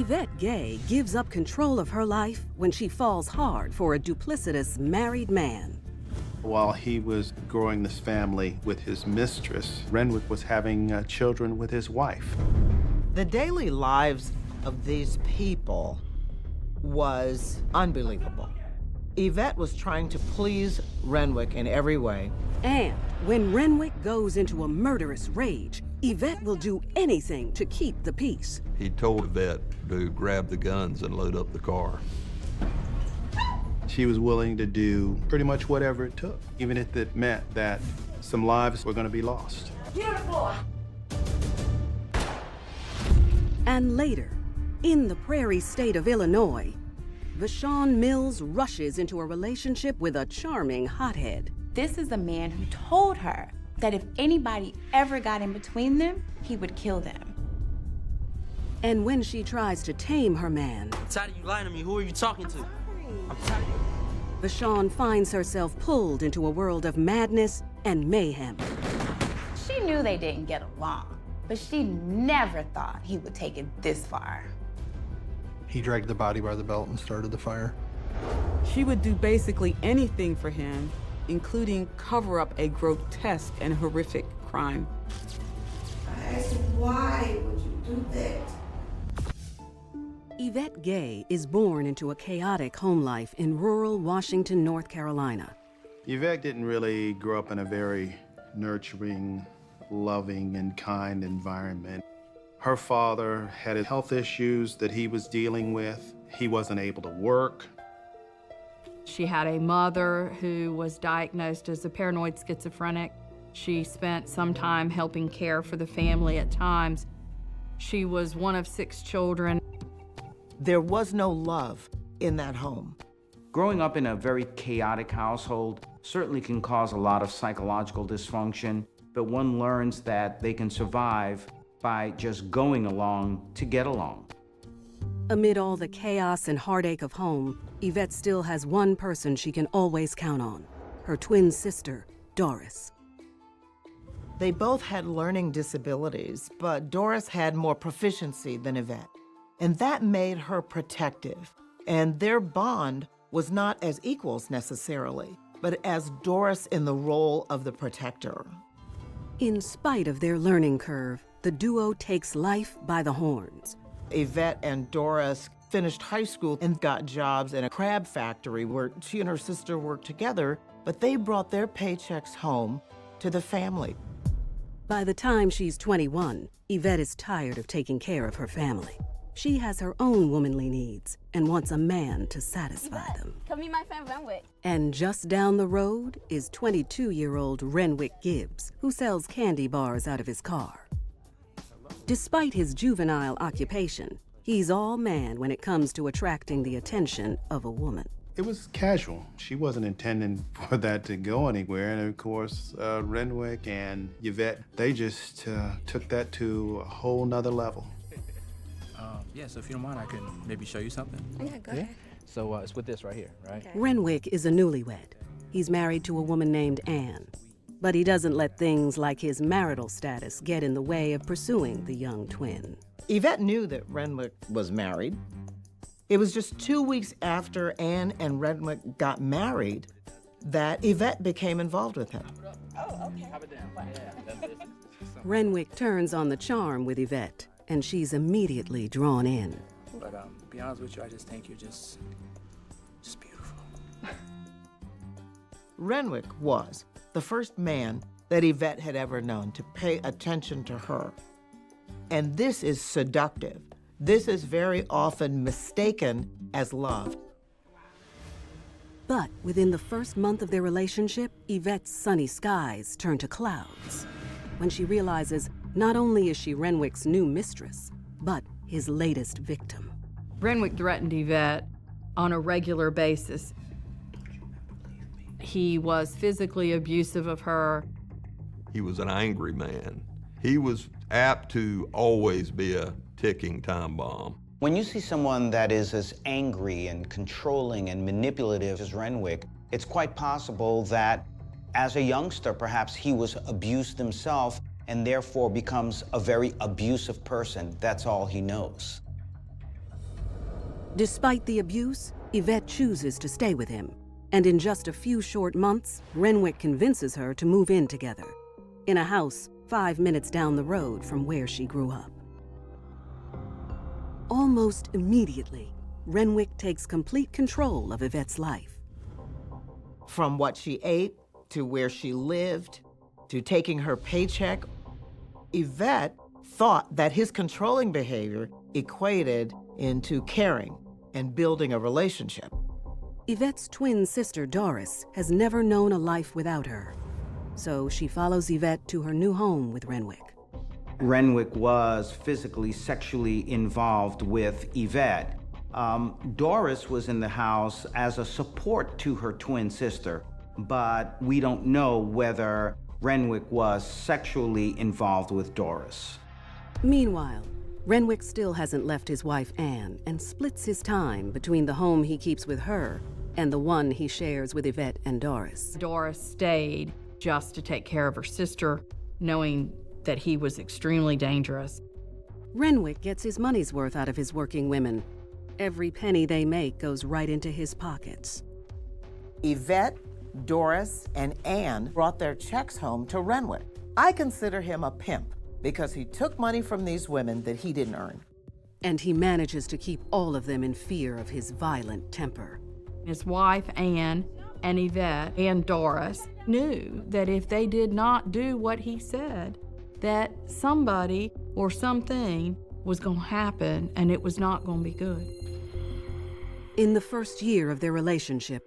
Yvette Gay gives up control of her life when she falls hard for a duplicitous married man. While he was growing this family with his mistress, Renwick was having children with his wife. The daily lives of these people was unbelievable. Yvette was trying to please Renwick in every way. And when Renwick goes into a murderous rage, Yvette will do anything to keep the peace. He told Yvette to grab the guns and load up the car. She was willing to do pretty much whatever it took, even if it meant that some lives were going to be lost. Beautiful. And later, in the prairie state of Illinois, Vashon Mills rushes into a relationship with a charming hothead. This is a man who told her that if anybody ever got in between them, he would kill them. And when she tries to tame her man, I'm tired of you lying to me. Who are you talking to? I'm tired of you. Vashon finds herself pulled into a world of madness and mayhem. She knew they didn't get along, but she never thought he would take it this far. He dragged the body by the belt and started the fire. She would do basically anything for him, including cover up a grotesque and horrific crime. I asked him, why would you do that? Yvette Gay is born into a chaotic home life in rural Washington, North Carolina. Yvette didn't really grow up in a very nurturing, loving, and kind environment. Her father had health issues that he was dealing with. He wasn't able to work. She had a mother who was diagnosed as a paranoid schizophrenic. She spent some time helping care for the family at times. She was one of 6 children. There was no love in that home. Growing up in a very chaotic household certainly can cause a lot of psychological dysfunction, but one learns that they can survive by just going along to get along. Amid all the chaos and heartache of home, Yvette still has one person she can always count on, her twin sister, Doris. They both had learning disabilities, but Doris had more proficiency than Yvette. And that made her protective. And their bond was not as equals necessarily, but as Doris in the role of the protector. In spite of their learning curve, the duo takes life by the horns. Yvette and Doris finished high school and got jobs in a crab factory where she and her sister worked together, but they brought their paychecks home to the family. By the time she's 21, Yvette is tired of taking care of her family. She has her own womanly needs and wants a man to satisfy them. Come meet my friend Renwick. And just down the road is 22-year-old Renwick Gibbs, who sells candy bars out of his car. Despite his juvenile occupation, he's all man when it comes to attracting the attention of a woman. It was casual. She wasn't intending for that to go anywhere. And of course, Renwick and Yvette, they just took that to a whole nother level. Yeah, so if you don't mind, I can maybe show you something. Yeah, go ahead. So it's with this right here, right? Okay. Renwick is a newlywed. He's married to a woman named Anne. But he doesn't let things like his marital status get in the way of pursuing the young twin. Yvette knew that Renwick was married. It was just 2 weeks after Anne and Renwick got married that Yvette became involved with him. Oh, okay. Renwick turns on the charm with Yvette, and she's immediately drawn in. But to be honest with you, I just think you're just beautiful. Renwick was the first man that Yvette had ever known to pay attention to her. And this is seductive. This is very often mistaken as love. But within the first month of their relationship, Yvette's sunny skies turn to clouds when she realizes not only is she Renwick's new mistress, but his latest victim. Renwick threatened Yvette on a regular basis. He was physically abusive of her. He was an angry man. He was apt to always be a ticking time bomb. When you see someone that is as angry and controlling and manipulative as Renwick, it's quite possible that as a youngster, perhaps he was abused himself and therefore becomes a very abusive person. That's all he knows. Despite the abuse, Yvette chooses to stay with him, and in just a few short months, Renwick convinces her to move in together, in a house 5 minutes down the road from where she grew up. Almost immediately, Renwick takes complete control of Yvette's life. From what she ate, to where she lived, to taking her paycheck, Yvette thought that his controlling behavior equated into caring and building a relationship. Yvette's twin sister, Doris, has never known a life without her, so she follows Yvette to her new home with Renwick. Renwick was physically, sexually involved with Yvette. Doris was in the house as a support to her twin sister, but we don't know whether Renwick was sexually involved with Doris. Meanwhile, Renwick still hasn't left his wife Anne and splits his time between the home he keeps with her and the one he shares with Yvette and Doris. Doris stayed just to take care of her sister, knowing that he was extremely dangerous. Renwick gets his money's worth out of his working women. Every penny they make goes right into his pockets. Yvette, Doris, and Anne brought their checks home to Renwick. I consider him a pimp because he took money from these women that he didn't earn. And he manages to keep all of them in fear of his violent temper. His wife, Anne, and Yvette, and Doris knew that if they did not do what he said, that somebody or something was going to happen and it was not going to be good. In the first year of their relationship,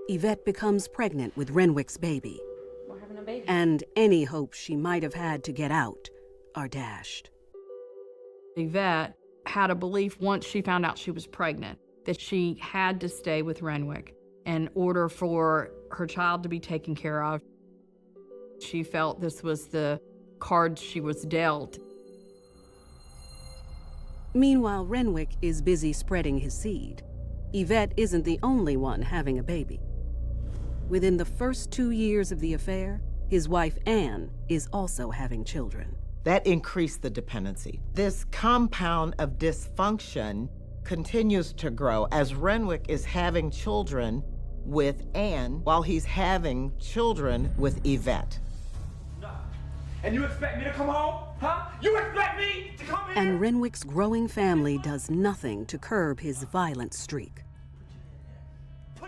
Yvette becomes pregnant with Renwick's baby. We're having a baby. And any hopes she might have had to get out are dashed. Yvette had a belief once she found out she was pregnant that she had to stay with Renwick in order for her child to be taken care of. She felt this was the card she was dealt. Meanwhile, Renwick is busy spreading his seed. Yvette isn't the only one having a baby. Within the first 2 years of the affair, his wife Anne is also having children. That increased the dependency. This compound of dysfunction continues to grow as Renwick is having children with Anne while he's having children with Yvette. And you expect me to come home? Huh? You expect me to come here? And Renwick's growing family does nothing to curb his violent streak.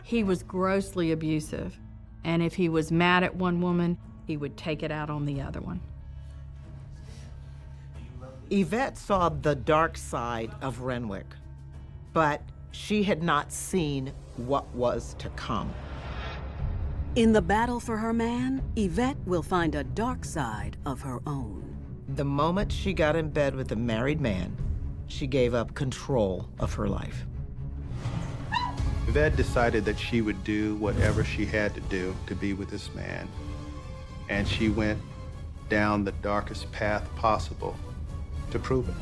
He was grossly abusive, and if he was mad at one woman, he would take it out on the other one. Yvette saw the dark side of Renwick, but she had not seen what was to come. In the battle for her man, Yvette will find a dark side of her own. The moment she got in bed with a married man, she gave up control of her life. Yvette decided that she would do whatever she had to do to be with this man. And she went down the darkest path possible to prove it.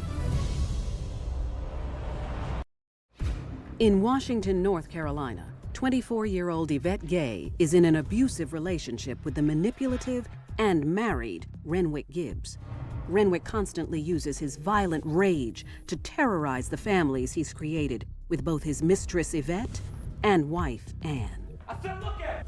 In Washington, North Carolina, 24-year-old Yvette Gay is in an abusive relationship with the manipulative and married Renwick Gibbs. Renwick constantly uses his violent rage to terrorize the families he's created with both his mistress Yvette and wife Anne. I said, look at it.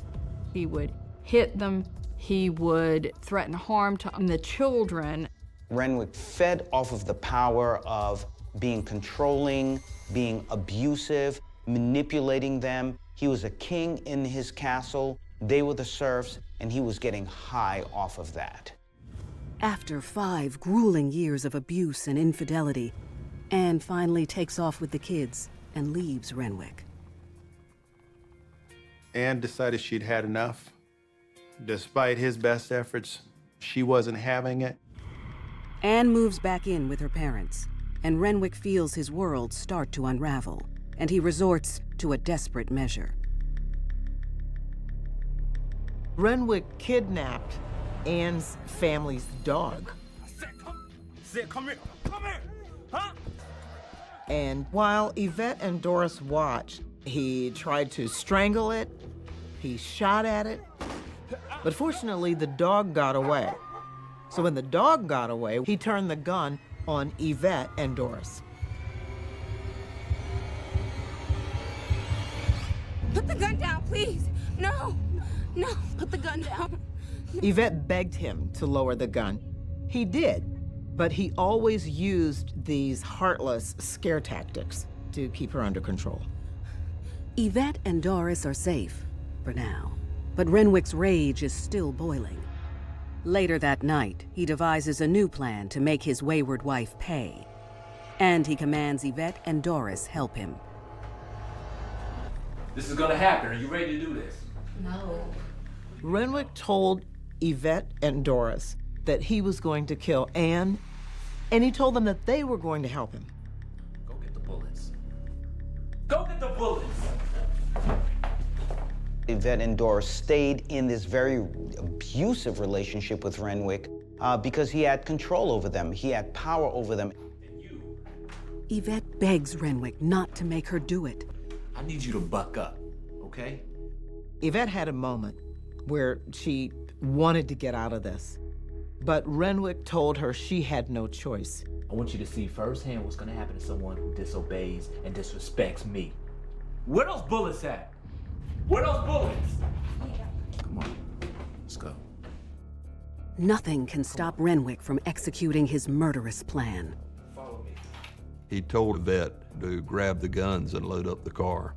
He would hit them, he would threaten harm to the children. Renwick fed off of the power of being controlling, being abusive, manipulating them. He was a king in his castle, they were the serfs, and he was getting high off of that. After 5 grueling years of abuse and infidelity, Anne finally takes off with the kids and leaves Renwick. Anne decided she'd had enough. Despite his best efforts, she wasn't having it. Anne moves back in with her parents, and Renwick feels his world start to unravel, and he resorts to a desperate measure. Renwick kidnapped Anne's family's dog. Come here, huh? And while Yvette and Doris watched, he tried to strangle it, he shot at it, but fortunately the dog got away. So when the dog got away, he turned the gun on Yvette and Doris. gun down, please. No, no, put the gun down. Yvette begged him to lower the gun. He did, but he always used these heartless scare tactics to keep her under control. Yvette and Doris are safe, for now, but Renwick's rage is still boiling. Later that night, he devises a new plan to make his wayward wife pay, and he commands Yvette and Doris help him. This is gonna happen. Are you ready to do this? No. Renwick told Yvette and Doris that he was going to kill Anne, and he told them that they were going to help him. Go get the bullets. Go get the bullets! Yvette and Doris stayed in this very abusive relationship with Renwick because he had control over them. He had power over them. Yvette begs Renwick not to make her do it. I need you to buck up, okay? Yvette had a moment where she wanted to get out of this, but Renwick told her she had no choice. I want you to see firsthand what's gonna happen to someone who disobeys and disrespects me. Where those bullets at? Where those bullets? Come on, let's go. Nothing can stop Renwick from executing his murderous plan. Follow me. He told Yvette to grab the guns and load up the car.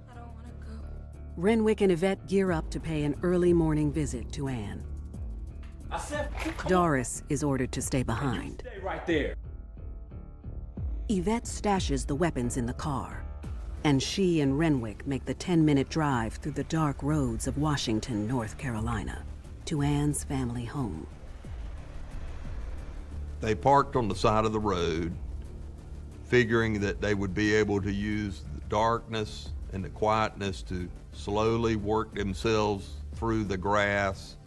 I don't want to go. Renwick and Yvette gear up to pay an early morning visit to Anne. I said, come Doris is ordered to stay behind. on. Stay right there. Yvette stashes the weapons in the car, and she and Renwick make the 10-minute drive through the dark roads of Washington, North Carolina, to Anne's family home. They parked on the side of the road, figuring that they would be able to use the darkness and the quietness to slowly work themselves through the grass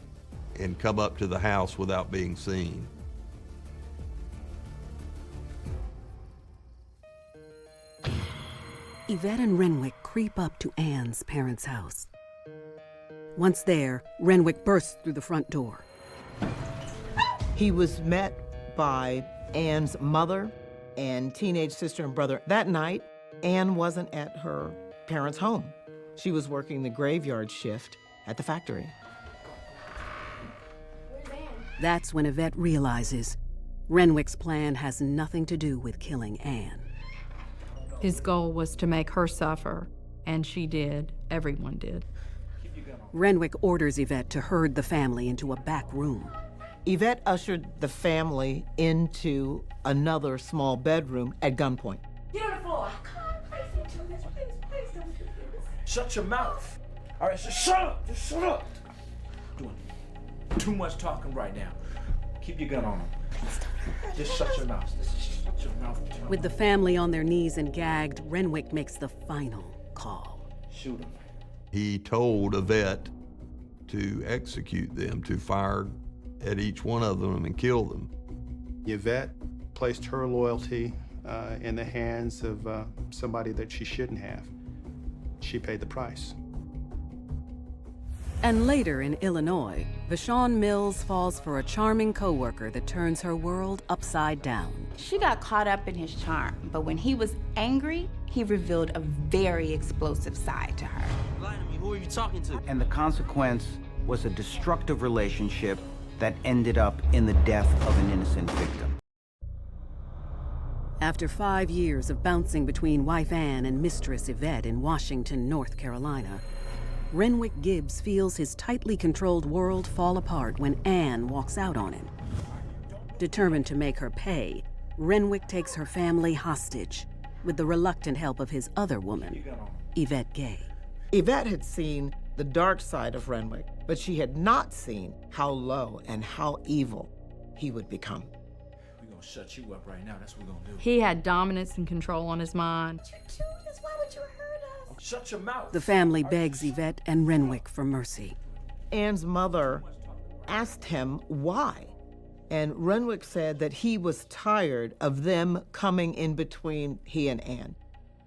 and come up to the house without being seen. Yvette and Renwick creep up to Anne's parents' house. Once there, Renwick bursts through the front door. He was met by Anne's mother and teenage sister and brother. That night, Anne wasn't at her parents' home. She was working the graveyard shift at the factory. That's when Yvette realizes Renwick's plan has nothing to do with killing Anne. His goal was to make her suffer, and she did. Everyone did. Renwick orders Yvette to herd the family into a back room. Yvette ushered the family into another small bedroom at gunpoint. Get on the floor. Come on, please don't do this. Please don't do this. Shut your mouth. All right, so shut up. Just shut up. Doing too much talking right now. Keep your gun on him. Just shut your mouth. Just shut your mouth. With the family on their knees and gagged, Renwick makes the final call. Shoot him. He told Yvette to execute them, to fire at each one of them and kill them. Yvette placed her loyalty in the hands of somebody that she shouldn't have. She paid the price. And later in Illinois, Vashon Mills falls for a charming coworker that turns her world upside down. She got caught up in his charm, but when he was angry, he revealed a very explosive side to her. Who are you talking to? And the consequence was a destructive relationship that ended up in the death of an innocent victim. After 5 years of bouncing between wife Anne and mistress Yvette in Washington, North Carolina, Renwick Gibbs feels his tightly controlled world fall apart when Anne walks out on him. Determined to make her pay, Renwick takes her family hostage with the reluctant help of his other woman, Yvette Gay. Yvette had seen the dark side of Renwick, but she had not seen how low and how evil he would become. We're gonna shut you up right now. That's what we're gonna do. He had dominance and control on his mind. Why would you hurt us? Shut your mouth. The family begs Yvette and Renwick for mercy. Anne's mother asked him why, and Renwick said that he was tired of them coming in between he and Anne.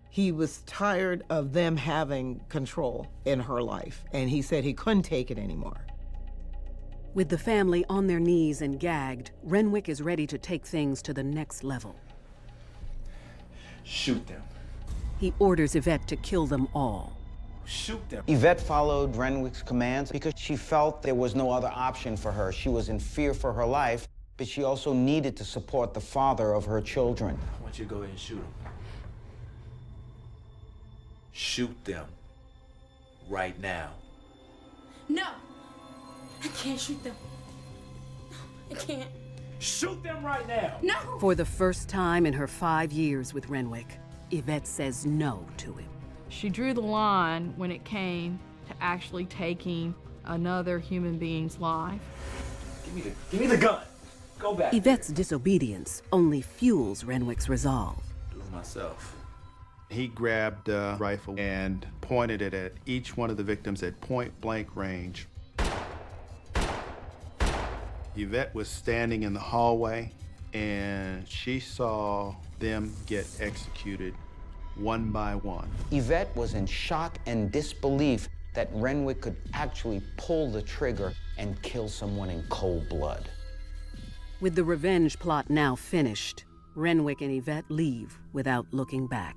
He was tired of them having control in her life, and he said he couldn't take it anymore. With the family on their knees and gagged, Renwick is ready to take things to the next level. Shoot them. He orders Yvette to kill them all. Shoot them. Yvette followed Renwick's commands because she felt there was no other option for her. She was in fear for her life, but she also needed to support the father of her children. I want you to go ahead and shoot them. Shoot them. Right now. No! I can't shoot them. I can't. Shoot them right now! No! For the first time in her 5 years with Renwick, Yvette says no to him. She drew the line when it came to actually taking another human being's life. Give me the gun. Go back. Yvette's disobedience only fuels Renwick's resolve. Do it myself. He grabbed a rifle and pointed it at each one of the victims at point-blank range. Yvette was standing in the hallway, and she saw them get executed one by one. Yvette was in shock and disbelief that Renwick could actually pull the trigger and kill someone in cold blood. With the revenge plot now finished, Renwick and Yvette leave without looking back.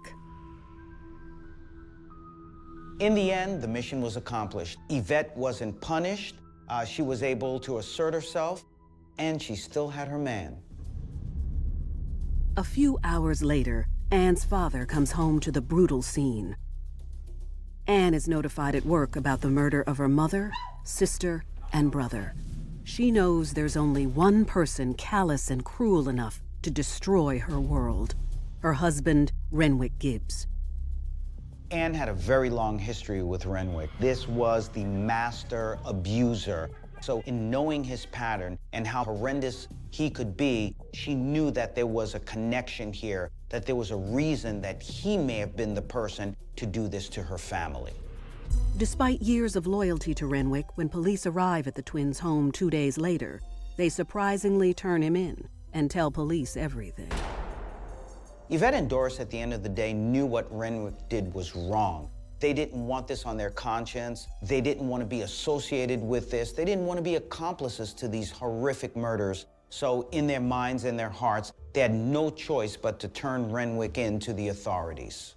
In the end, the mission was accomplished. Yvette wasn't punished, she was able to assert herself, and she still had her man. A few hours later, Anne's father comes home to the brutal scene. Anne is notified at work about the murder of her mother, sister, and brother. She knows there's only one person callous and cruel enough to destroy her world: her husband, Renwick Gibbs. Anne had a very long history with Renwick. This was the master abuser. So in knowing his pattern and how horrendous he could be, she knew that there was a connection here, that there was a reason that he may have been the person to do this to her family. Despite years of loyalty to Renwick, when police arrive at the twins' home 2 days later, they surprisingly turn him in and tell police everything. Yvette and Doris, at the end of the day, knew what Renwick did was wrong. They didn't want this on their conscience. They didn't want to be associated with this. They didn't want to be accomplices to these horrific murders. So in their minds and their hearts, they had no choice but to turn Renwick in to the authorities.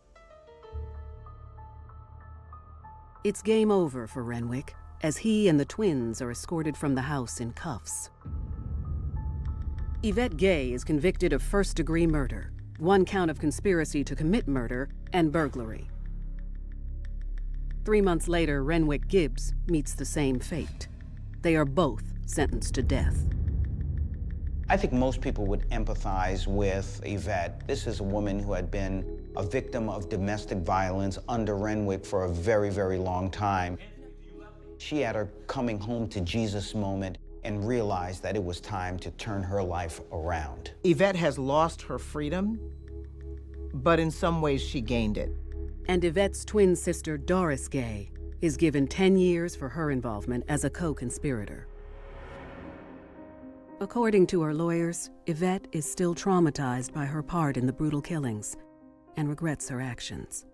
It's game over for Renwick, as he and the twins are escorted from the house in cuffs. Yvette Gay is convicted of first-degree murder, 1 count of conspiracy to commit murder, and burglary. 3 months later, Renwick Gibbs meets the same fate. They are both sentenced to death. I think most people would empathize with Yvette. This is a woman who had been a victim of domestic violence under Renwick for a very, very long time. She had her coming home to Jesus moment and realized that it was time to turn her life around. Yvette has lost her freedom, but in some ways she gained it. And Yvette's twin sister, Doris Gay, is given 10 years for her involvement as a co-conspirator. According to her lawyers, Yvette is still traumatized by her part in the brutal killings and regrets her actions.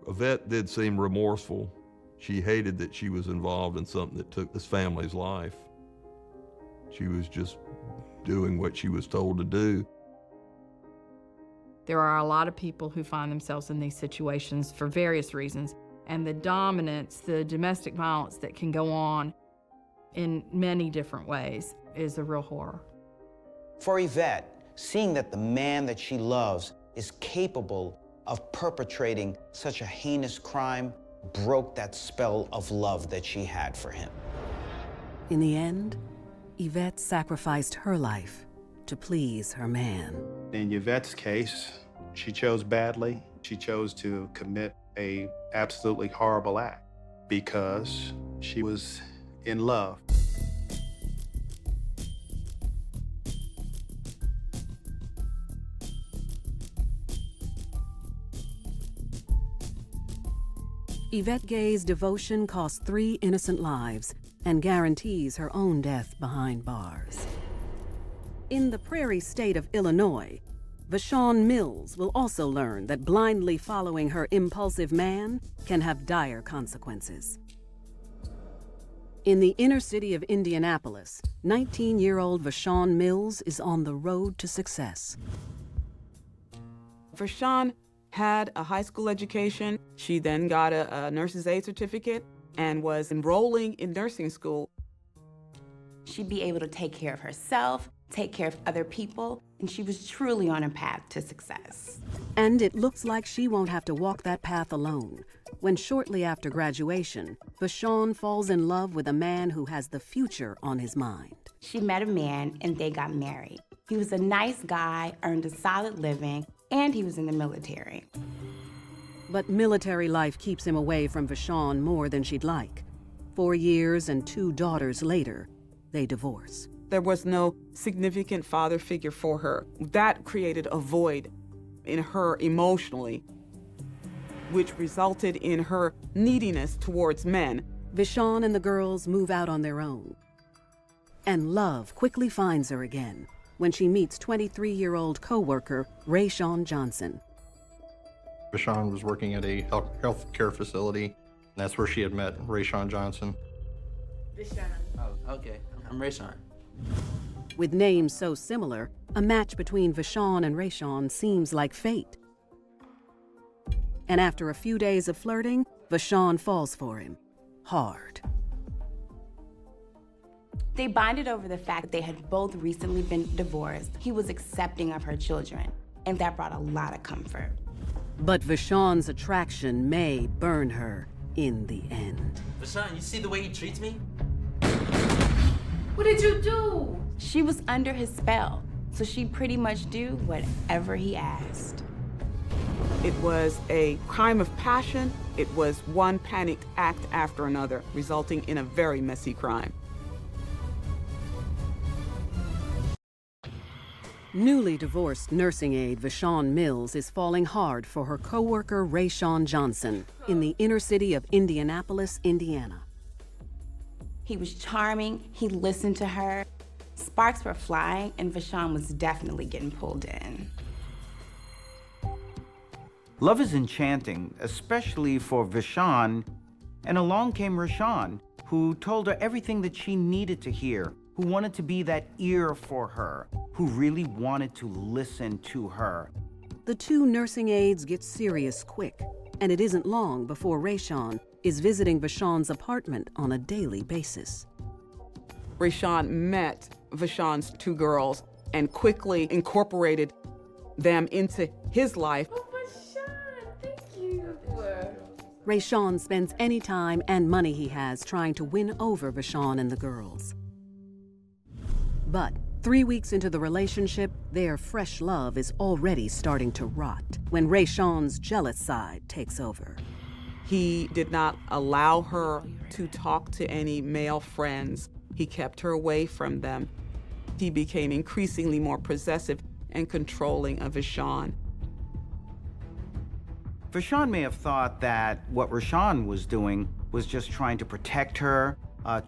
Yvette did seem remorseful. She hated that she was involved in something that took this family's life. She was just doing what she was told to do. There are a lot of people who find themselves in these situations for various reasons, and the dominance, the domestic violence that can go on in many different ways is a real horror. For Yvette, seeing that the man that she loves is capable of perpetrating such a heinous crime broke that spell of love that she had for him. In the end, Yvette sacrificed her life to please her man. In Yvette's case, she chose badly. She chose to commit an absolutely horrible act because she was in love. Yvette Gay's devotion cost 3 innocent lives and guarantees her own death behind bars. In the prairie state of Illinois, Vashon Mills will also learn that blindly following her impulsive man can have dire consequences. In the inner city of Indianapolis, 19-year-old Vashon Mills is on the road to success. Vashon had a high school education. She then got a nurse's aide certificate and was enrolling in nursing school. She'd be able to take care of herself, take care of other people, and she was truly on a path to success. And it looks like she won't have to walk that path alone, when shortly after graduation, Vashon falls in love with a man who has the future on his mind. She met a man and they got married. He was a nice guy, earned a solid living, and he was in the military. But military life keeps him away from Vashon more than she'd like. 4 years and 2 daughters later, they divorce. There was no significant father figure for her. That created a void in her emotionally, which resulted in her neediness towards men. Vashon and the girls move out on their own. And love quickly finds her again when she meets 23-year-old co-worker Rayshawn Johnson. Vashon was working at a health care facility, and that's where she had met Rayshawn Johnson. Vashon. Oh, okay. I'm Rayshawn. With names so similar, a match between Vashon and Rayshawn seems like fate. And after a few days of flirting, Vashon falls for him, hard. They bonded over the fact that they had both recently been divorced. He was accepting of her children, and that brought a lot of comfort. But Vashon's attraction may burn her in the end. Vashon, you see the way he treats me? What did you do? She was under his spell, so she'd pretty much do whatever he asked. It was a crime of passion. It was one panicked act after another, resulting in a very messy crime. Newly divorced nursing aide Vashon Mills is falling hard for her co-worker Rayshawn Johnson in the inner city of Indianapolis, Indiana. He was charming, he listened to her. Sparks were flying, and Vashon was definitely getting pulled in. Love is enchanting, especially for Vashon, and along came Rayshawn, who told her everything that she needed to hear, who wanted to be that ear for her, who really wanted to listen to her. The 2 nursing aides get serious quick, and it isn't long before Rayshawn is visiting Vashon's apartment on a daily basis. Rayshawn met Vashon's 2 girls and quickly incorporated them into his life. Oh, Vashon, thank you. Rayshawn spends any time and money he has trying to win over Vashon and the girls. But 3 weeks into the relationship, their fresh love is already starting to rot when Rayshawn's jealous side takes over. He did not allow her to talk to any male friends. He kept her away from them. He became increasingly more possessive and controlling of Vashon. Vashon may have thought that what Rayshawn was doing was just trying to protect her,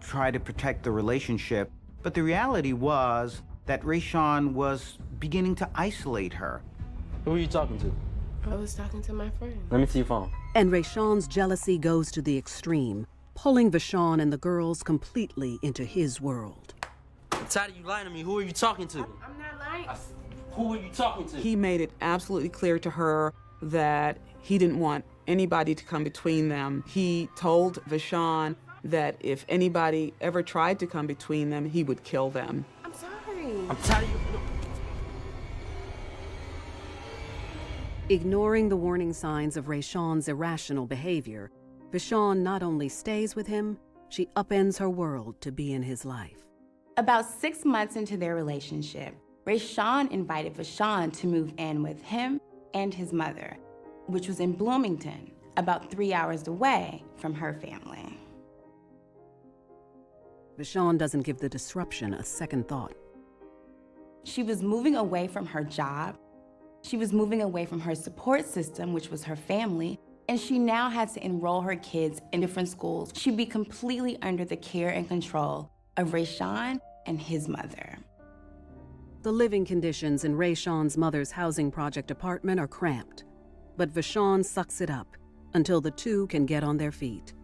try to protect the relationship, but the reality was that Rayshawn was beginning to isolate her. Who are you talking to? I was talking to my friend. Let me see your phone. And Rayshawn's jealousy goes to the extreme, pulling Vashon and the girls completely into his world. I'm tired of you lying to me. Who are you talking to? I'm not lying. Who are you talking to? He made it absolutely clear to her that he didn't want anybody to come between them. He told Vashon that if anybody ever tried to come between them, he would kill them. I'm sorry. I'm tired of you. Ignoring the warning signs of Rayshawn's irrational behavior, Vashon not only stays with him, she upends her world to be in his life. About 6 months into their relationship, Rayshawn invited Vashon to move in with him and his mother, which was in Bloomington, about 3 hours away from her family. Vashon doesn't give the disruption a second thought. She was moving away from her job. She was moving away from her support system, which was her family, and she now had to enroll her kids in different schools. She'd be completely under the care and control of Rayshawn and his mother. The living conditions in Rayshawn's mother's housing project apartment are cramped, but Vashon sucks it up until the 2 can get on their feet.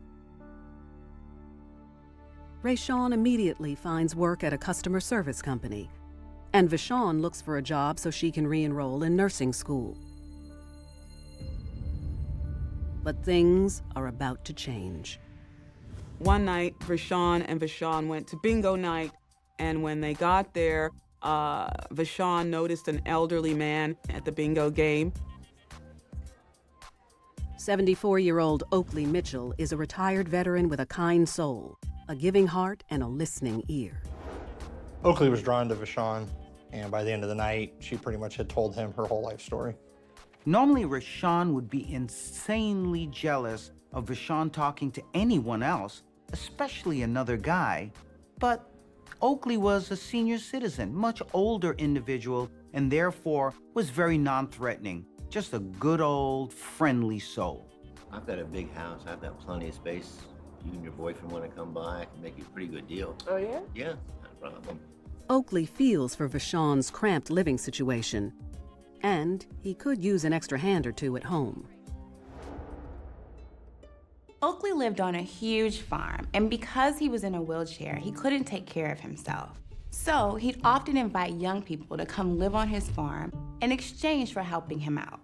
Rayshawn immediately finds work at a customer service company, and Vashon looks for a job so she can re-enroll in nursing school. But things are about to change. One night, Rashawn and Vashon went to bingo night, and when they got there, Vashon noticed an elderly man at the bingo game. 74-year-old Oakley Mitchell is a retired veteran with a kind soul, a giving heart, and a listening ear. Oakley was drawn to Vashon, and by the end of the night, she pretty much had told him her whole life story. Normally, Rashawn would be insanely jealous of Vashon talking to anyone else, especially another guy. But Oakley was a senior citizen, much older individual, and therefore was very non-threatening. Just a good old friendly soul. I've got a big house. I've got plenty of space. You and your boyfriend want to come by, I can make you a pretty good deal. Oh, yeah? Yeah, no problem. Oakley feels for Vashon's cramped living situation, and he could use an extra hand or two at home. Oakley lived on a huge farm, and because he was in a wheelchair, he couldn't take care of himself. So he'd often invite young people to come live on his farm in exchange for helping him out.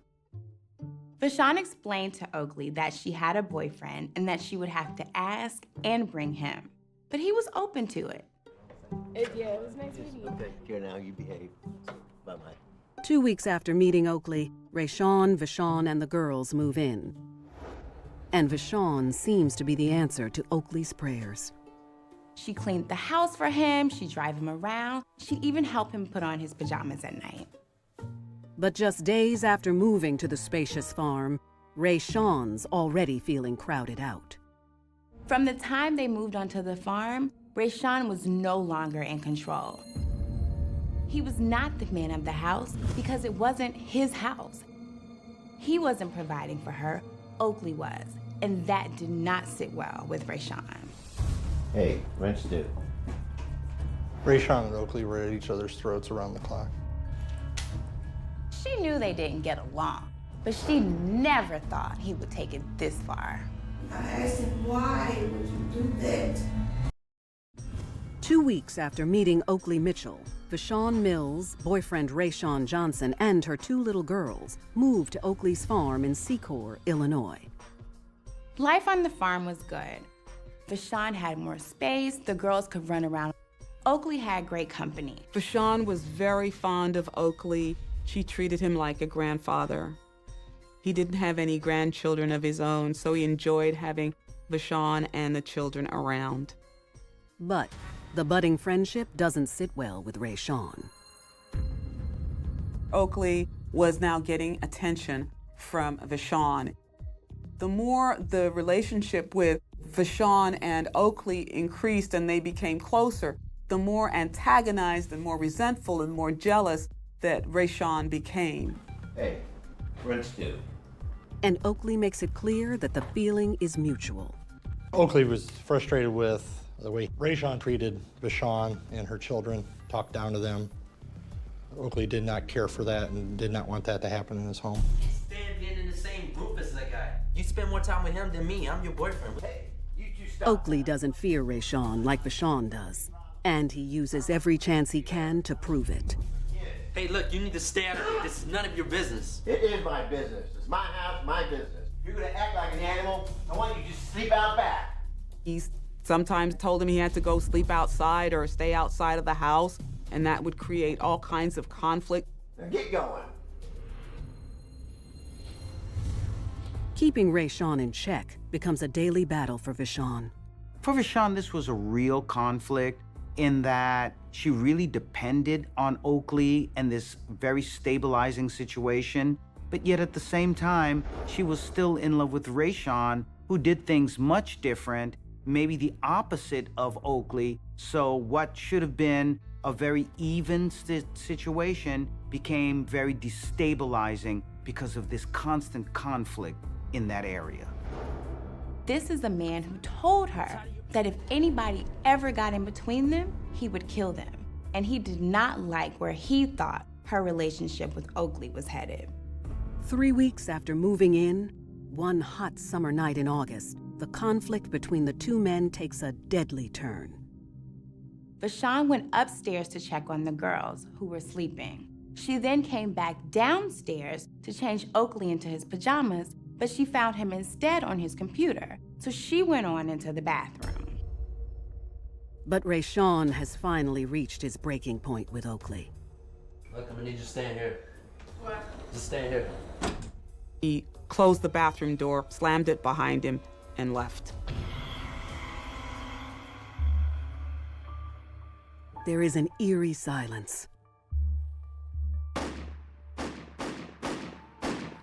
Vashon explained to Oakley that she had a boyfriend and that she would have to ask and bring him, but he was open to it. Yeah, it was nice meeting you. Okay, here now, you behave. Bye-bye. 2 weeks after meeting Oakley, Rashawn, Vashon, and the girls move in. And Vashon seems to be the answer to Oakley's prayers. She cleaned the house for him, she'd drive him around, she'd even help him put on his pajamas at night. But just days after moving to the spacious farm, Rashawn's already feeling crowded out. From the time they moved onto the farm, Rashawn was no longer in control. He was not the man of the house because it wasn't his house. He wasn't providing for her, Oakley was, and that did not sit well with Rashawn. Hey, rent's due. Rashawn and Oakley were at each other's throats around the clock. She knew they didn't get along, but she never thought he would take it this far. I asked him, why would you do that? 2 weeks after meeting Oakley Mitchell, Vashon Mills, boyfriend Rashawn Johnson, and her 2 little girls moved to Oakley's farm in Secor, Illinois. Life on the farm was good. Vashon had more space, the girls could run around. Oakley had great company. Vashon was very fond of Oakley. She treated him like a grandfather. He didn't have any grandchildren of his own, so he enjoyed having Vashon and the children around. But the budding friendship doesn't sit well with Rashawn. Oakley was now getting attention from Vashon. The more the relationship with Vashon and Oakley increased and they became closer, the more antagonized and more resentful and more jealous that Rashawn became. Hey, rent's due. And Oakley makes it clear that the feeling is mutual. Oakley was frustrated with the way Rashawn treated Vashon and her children, talked down to them. Oakley did not care for that and did not want that to happen in his home. You stand being in the same group as that guy. You spend more time with him than me. I'm your boyfriend. Hey, you two stop. Oakley doesn't fear Rashawn like Vashon does, and he uses every chance he can to prove it. Hey, look, you need to stay out of it. This is none of your business. It is my business. It's my house, my business. If you're gonna act like an animal, I want you to just sleep out back. He's sometimes told him he had to go sleep outside or stay outside of the house, and that would create all kinds of conflict. Now get going. Keeping Rashawn in check becomes a daily battle for Vashon. For Vashon, this was a real conflict in that she really depended on Oakley and this very stabilizing situation, but yet at the same time, she was still in love with Rashawn, who did things much different, maybe the opposite of Oakley. So what should have been a very even situation became very destabilizing because of this constant conflict in that area. This is a man who told her that if anybody ever got in between them, he would kill them. And he did not like where he thought her relationship with Oakley was headed. 3 weeks after moving in, one hot summer night in August, the conflict between the 2 men takes a deadly turn. Vashon went upstairs to check on the girls, who were sleeping. She then came back downstairs to change Oakley into his pajamas, but she found him instead on his computer, so she went on into the bathroom. But Rayshawn has finally reached his breaking point with Oakley. Look, I'm gonna need you to stand here. What? Just stand here. He closed the bathroom door, slammed it behind him, and left. There is an eerie silence.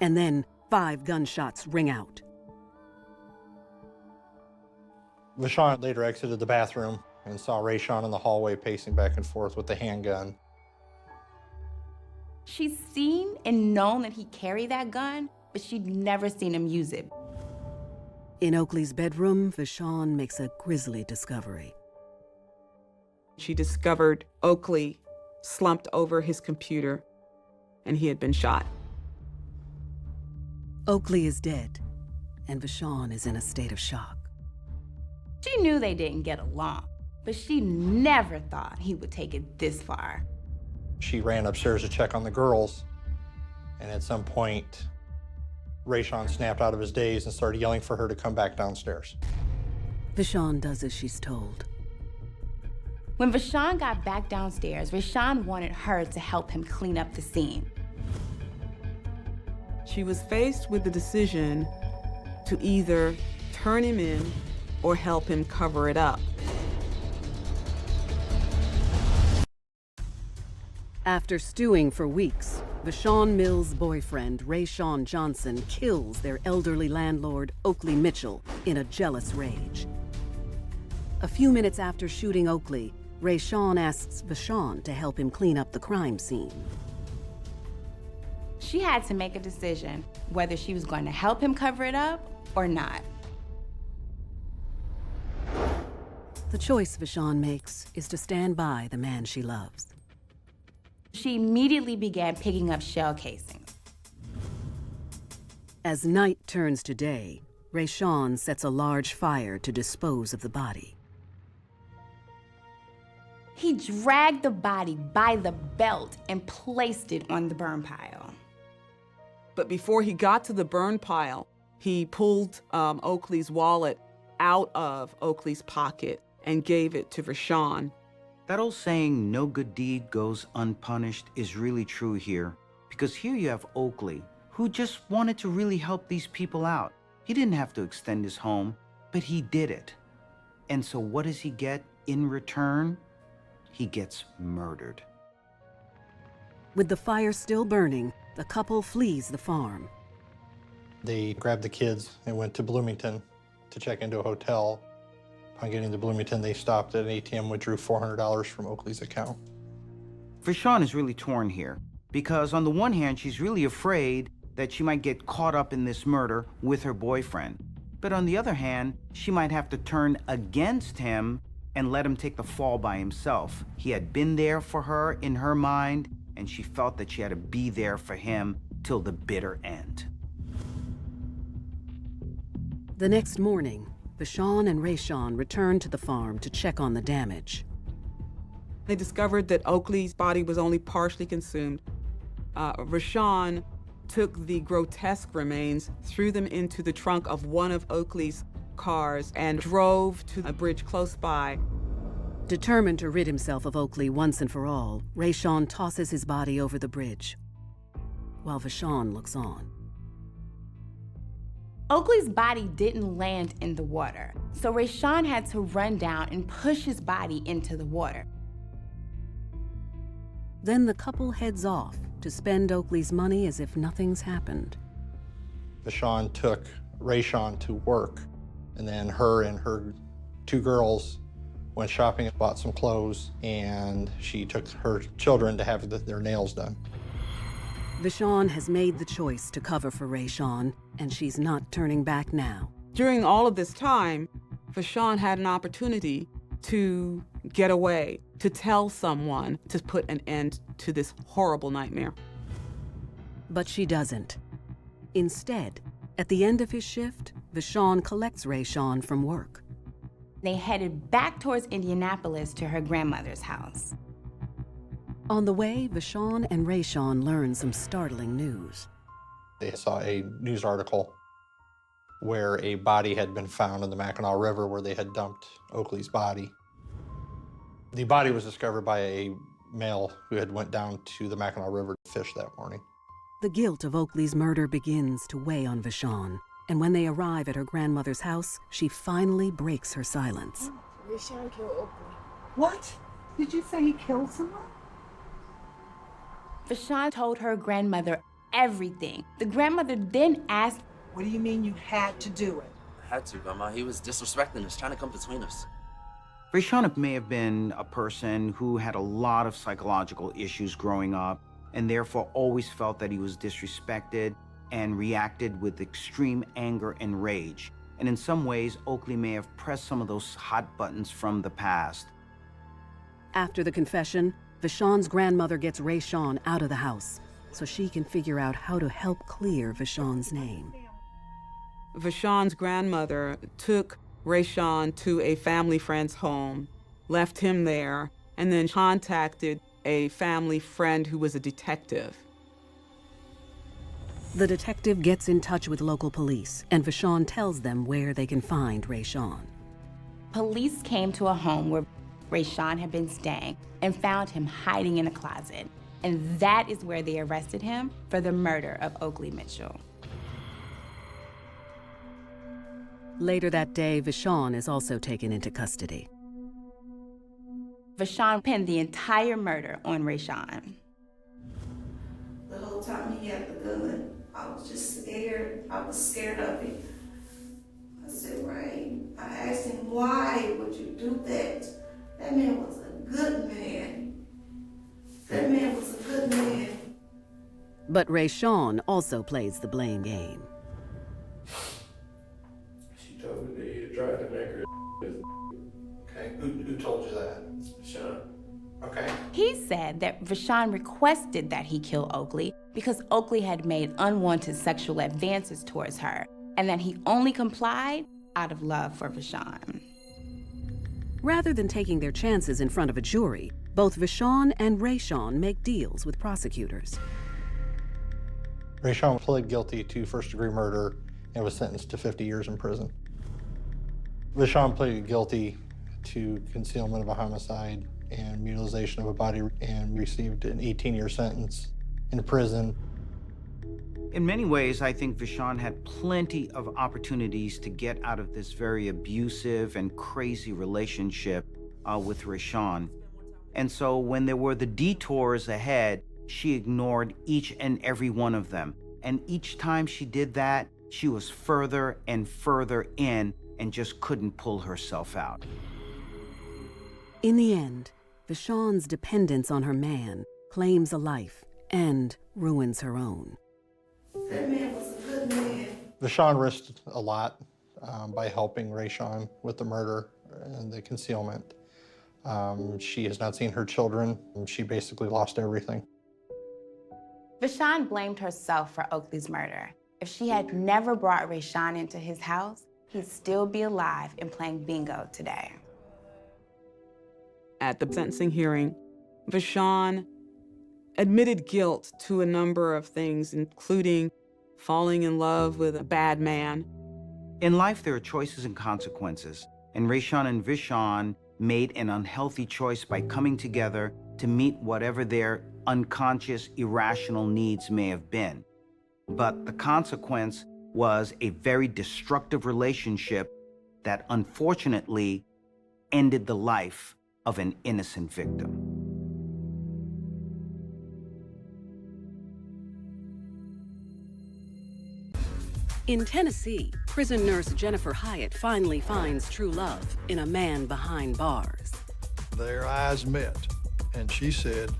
And then 5 gunshots ring out. Vashon later exited the bathroom and saw Rayshawn in the hallway pacing back and forth with the handgun. She's seen and known that he carried that gun, but she'd never seen him use it. In Oakley's bedroom, Vashon makes a grisly discovery. She discovered Oakley slumped over his computer, and he had been shot. Oakley is dead, and Vashon is in a state of shock. She knew they didn't get along, but she never thought he would take it this far. She ran upstairs to check on the girls, and at some point, Rayshawn snapped out of his daze and started yelling for her to come back downstairs. Vashon does as she's told. When Vashon got back downstairs, Rayshawn wanted her to help him clean up the scene. She was faced with the decision to either turn him in or help him cover it up. After stewing for weeks, Vashon Mills' boyfriend, Rayshawn Johnson, kills their elderly landlord, Oakley Mitchell, in a jealous rage. A few minutes after shooting Oakley, Rayshawn asks Vashon to help him clean up the crime scene. She had to make a decision whether she was going to help him cover it up or not. The choice Vashon makes is to stand by the man she loves. She immediately began picking up shell casings. As night turns to day, Rayshawn sets a large fire to dispose of the body. He dragged the body by the belt and placed it on the burn pile. But before he got to the burn pile, he pulled Oakley's wallet out of Oakley's pocket and gave it to Vashon. That old saying, no good deed goes unpunished, is really true here. Because here you have Oakley, who just wanted to really help these people out. He didn't have to extend his home, but he did it. And so what does he get in return? He gets murdered. With the fire still burning, the couple flees the farm. They grabbed the kids and went to Bloomington to check into a hotel. Upon getting to Bloomington, they stopped at an ATM, withdrew $400 from Oakley's account. Vashon is really torn here, because on the one hand, she's really afraid that she might get caught up in this murder with her boyfriend. But on the other hand, she might have to turn against him and let him take the fall by himself. He had been there for her in her mind, and she felt that she had to be there for him till the bitter end. The next morning, Vashon and Rayshawn returned to the farm to check on the damage. They discovered that Oakley's body was only partially consumed. Rayshawn took the grotesque remains, threw them into the trunk of one of Oakley's cars, and drove to a bridge close by. Determined to rid himself of Oakley once and for all, Rayshawn tosses his body over the bridge, while Vashon looks on. Oakley's body didn't land in the water, so Rayshawn had to run down and push his body into the water. Then the couple heads off to spend Oakley's money as if nothing's happened. Vashon took Rayshawn to work, and then her and her 2 girls went shopping and bought some clothes, and she took her children to have their nails done. Vashon has made the choice to cover for Rayshawn, and she's not turning back now. During all of this time, Vashon had an opportunity to get away, to tell someone to put an end to this horrible nightmare. But she doesn't. Instead, at the end of his shift, Vashon collects Rayshawn from work. They headed back towards Indianapolis to her grandmother's house. On the way, Vashon and Rayshawn learn some startling news. They saw a news article where a body had been found in the Mackinac River where they had dumped Oakley's body. The body was discovered by a male who had went down to the Mackinac River to fish that morning. The guilt of Oakley's murder begins to weigh on Vashon, and when they arrive at her grandmother's house, she finally breaks her silence. Rashawn killed Oakley. What? Did you say he killed someone? Vashon told her grandmother everything. The grandmother then asked, What do you mean you had to do it? I had to, Grandma. He was disrespecting us, trying to come between us. Rayshawn may have been a person who had a lot of psychological issues growing up and therefore always felt that he was disrespected and reacted with extreme anger and rage. And in some ways, Oakley may have pressed some of those hot buttons from the past. After the confession, Vashon's grandmother gets Rayshawn out of the house so she can figure out how to help clear Vashon's name. Vashon's grandmother took Rayshawn to a family friend's home, left him there, and then contacted a family friend who was a detective. The detective gets in touch with local police, and Vashon tells them where they can find Rayshawn. Police came to a home where Rayshawn had been staying and found him hiding in a closet. And that is where they arrested him for the murder of Oakley Mitchell. Later that day, Vashon is also taken into custody. Vashon pinned the entire murder on Rayshawn. The whole time he had the gun, I was just scared. I was scared of it. I said, Ray, I asked him, why would you do that? That man was a good man. That man was a good man. But Rayshawn also plays the blame game. She told me that he tried to make her. Okay, who told you that? Sean. Okay. He said that Vashon requested that he kill Oakley because Oakley had made unwanted sexual advances towards her, and that he only complied out of love for Vashon. Rather than taking their chances in front of a jury, both Vashon and Rayshawn make deals with prosecutors. Rayshawn pled guilty to first-degree murder and was sentenced to 50 years in prison. Vashon pleaded guilty to concealment of a homicide and mutilation of a body and received an 18-year sentence in prison. In many ways, I think Vashon had plenty of opportunities to get out of this very abusive and crazy relationship with Rayshawn. And so when there were the detours ahead, she ignored each and every one of them. And each time she did that, she was further and further in and just couldn't pull herself out. In the end, Vashon's dependence on her man claims a life and ruins her own. That man was a good man. Vashon risked a lot by helping Rayshawn with the murder and the concealment. She has not seen her children. She basically lost everything. Vashon blamed herself for Oakley's murder. If she had never brought Rayshawn into his house, he'd still be alive and playing bingo today. At the sentencing hearing, Vashon admitted guilt to a number of things, including falling in love with a bad man. In life, there are choices and consequences, and Rayshawn and Vashon made an unhealthy choice by coming together to meet whatever their unconscious, irrational needs may have been. But the consequence was a very destructive relationship that unfortunately ended the life of an innocent victim. In Tennessee, prison nurse Jennifer Hyatt finally finds true love in a man behind bars. Their eyes met, and she said,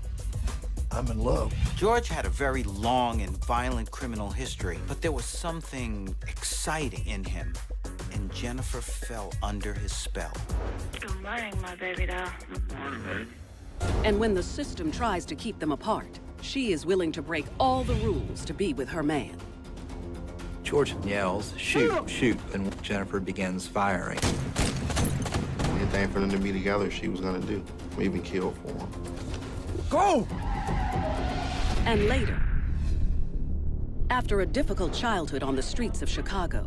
I'm in love. George had a very long and violent criminal history, but there was something exciting in him, and Jennifer fell under his spell. Good morning, my baby doll. Good morning, baby. And when the system tries to keep them apart, she is willing to break all the rules to be with her man. George yells, shoot, shoot, and Jennifer begins firing. Anything for them to be together, she was gonna do. Even kill for him. Go! And later, after a difficult childhood on the streets of Chicago,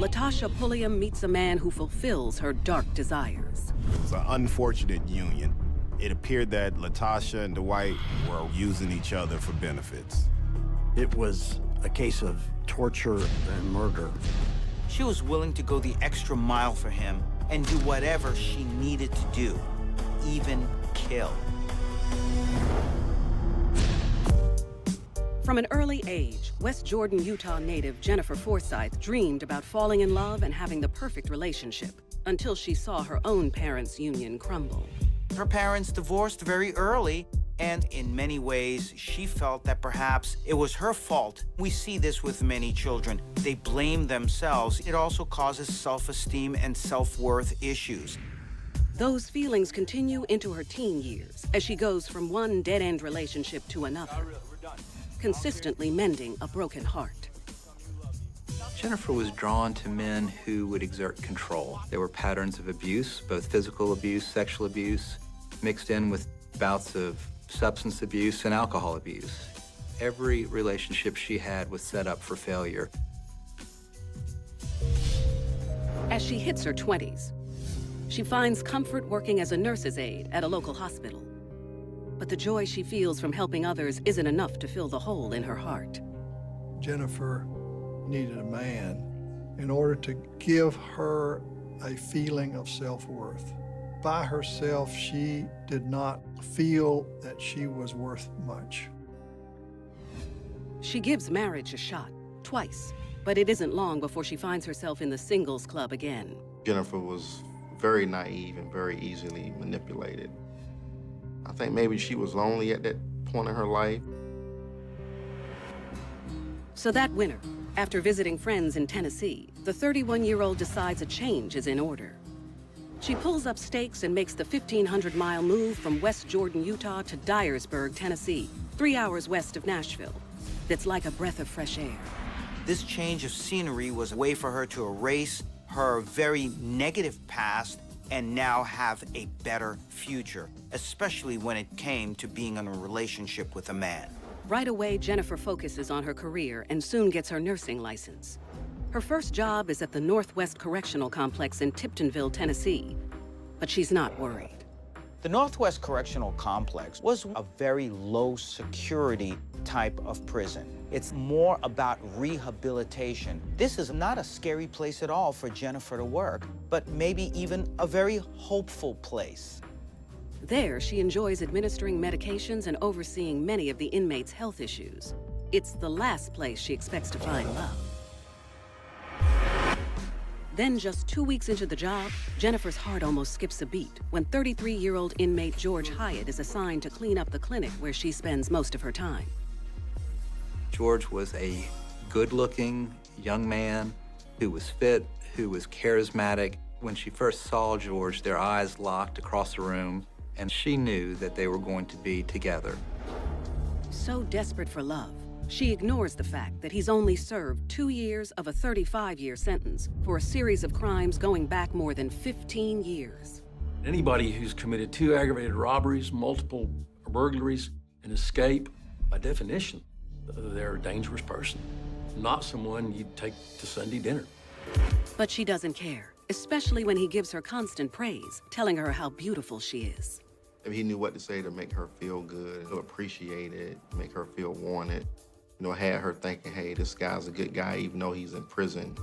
Latasha Pulliam meets a man who fulfills her dark desires. It's an unfortunate union. It appeared that Latasha and Dwight were using each other for benefits. It was a case of torture and murder. She was willing to go the extra mile for him and do whatever she needed to do, even kill. From an early age, West Jordan, Utah native Jennifer Forsythe dreamed about falling in love and having the perfect relationship until she saw her own parents' union crumble. Her parents divorced very early, and in many ways, she felt that perhaps it was her fault. We see this with many children. They blame themselves. It also causes self-esteem and self-worth issues. Those feelings continue into her teen years as she goes from one dead-end relationship to another, consistently mending a broken heart. Jennifer was drawn to men who would exert control. There were patterns of abuse, both physical abuse, sexual abuse, mixed in with bouts of substance abuse and alcohol abuse. Every relationship she had was set up for failure. As she hits her 20s, she finds comfort working as a nurse's aide at a local hospital. But the joy she feels from helping others isn't enough to fill the hole in her heart. Jennifer needed a man in order to give her a feeling of self-worth. By herself, she did not feel that she was worth much. She gives marriage a shot, twice, but it isn't long before she finds herself in the singles club again. Jennifer was very naive and very easily manipulated. I think maybe she was lonely at that point in her life. So that winter, after visiting friends in Tennessee, the 31-year-old decides a change is in order. She pulls up stakes and makes the 1,500-mile move from West Jordan, Utah to Dyersburg, Tennessee, 3 hours west of Nashville. It's like a breath of fresh air. This change of scenery was a way for her to erase her very negative past and now have a better future, especially when it came to being in a relationship with a man. Right away, Jennifer focuses on her career and soon gets her nursing license. Her first job is at the Northwest Correctional Complex in Tiptonville, Tennessee, but she's not worried. The Northwest Correctional Complex was a very low security type of prison. It's more about rehabilitation. This is not a scary place at all for Jennifer to work, but maybe even a very hopeful place. There, she enjoys administering medications and overseeing many of the inmates' health issues. It's the last place she expects to find love. Then, just 2 weeks into the job, Jennifer's heart almost skips a beat when 33-year-old inmate George Hyatt is assigned to clean up the clinic where she spends most of her time. George was a good-looking young man who was fit, who was charismatic. When she first saw George, their eyes locked across the room, and she knew that they were going to be together. So desperate for love, she ignores the fact that he's only served 2 years of a 35-year sentence for a series of crimes going back more than 15 years. Anybody who's committed 2 aggravated robberies, multiple burglaries, and escape, by definition, they're a dangerous person, not someone you'd take to Sunday dinner. But she doesn't care, especially when he gives her constant praise, telling her how beautiful she is. He knew what to say to make her feel good, to appreciate it, make her feel wanted. You know, had her thinking, hey, this guy's a good guy, even though he's in prison.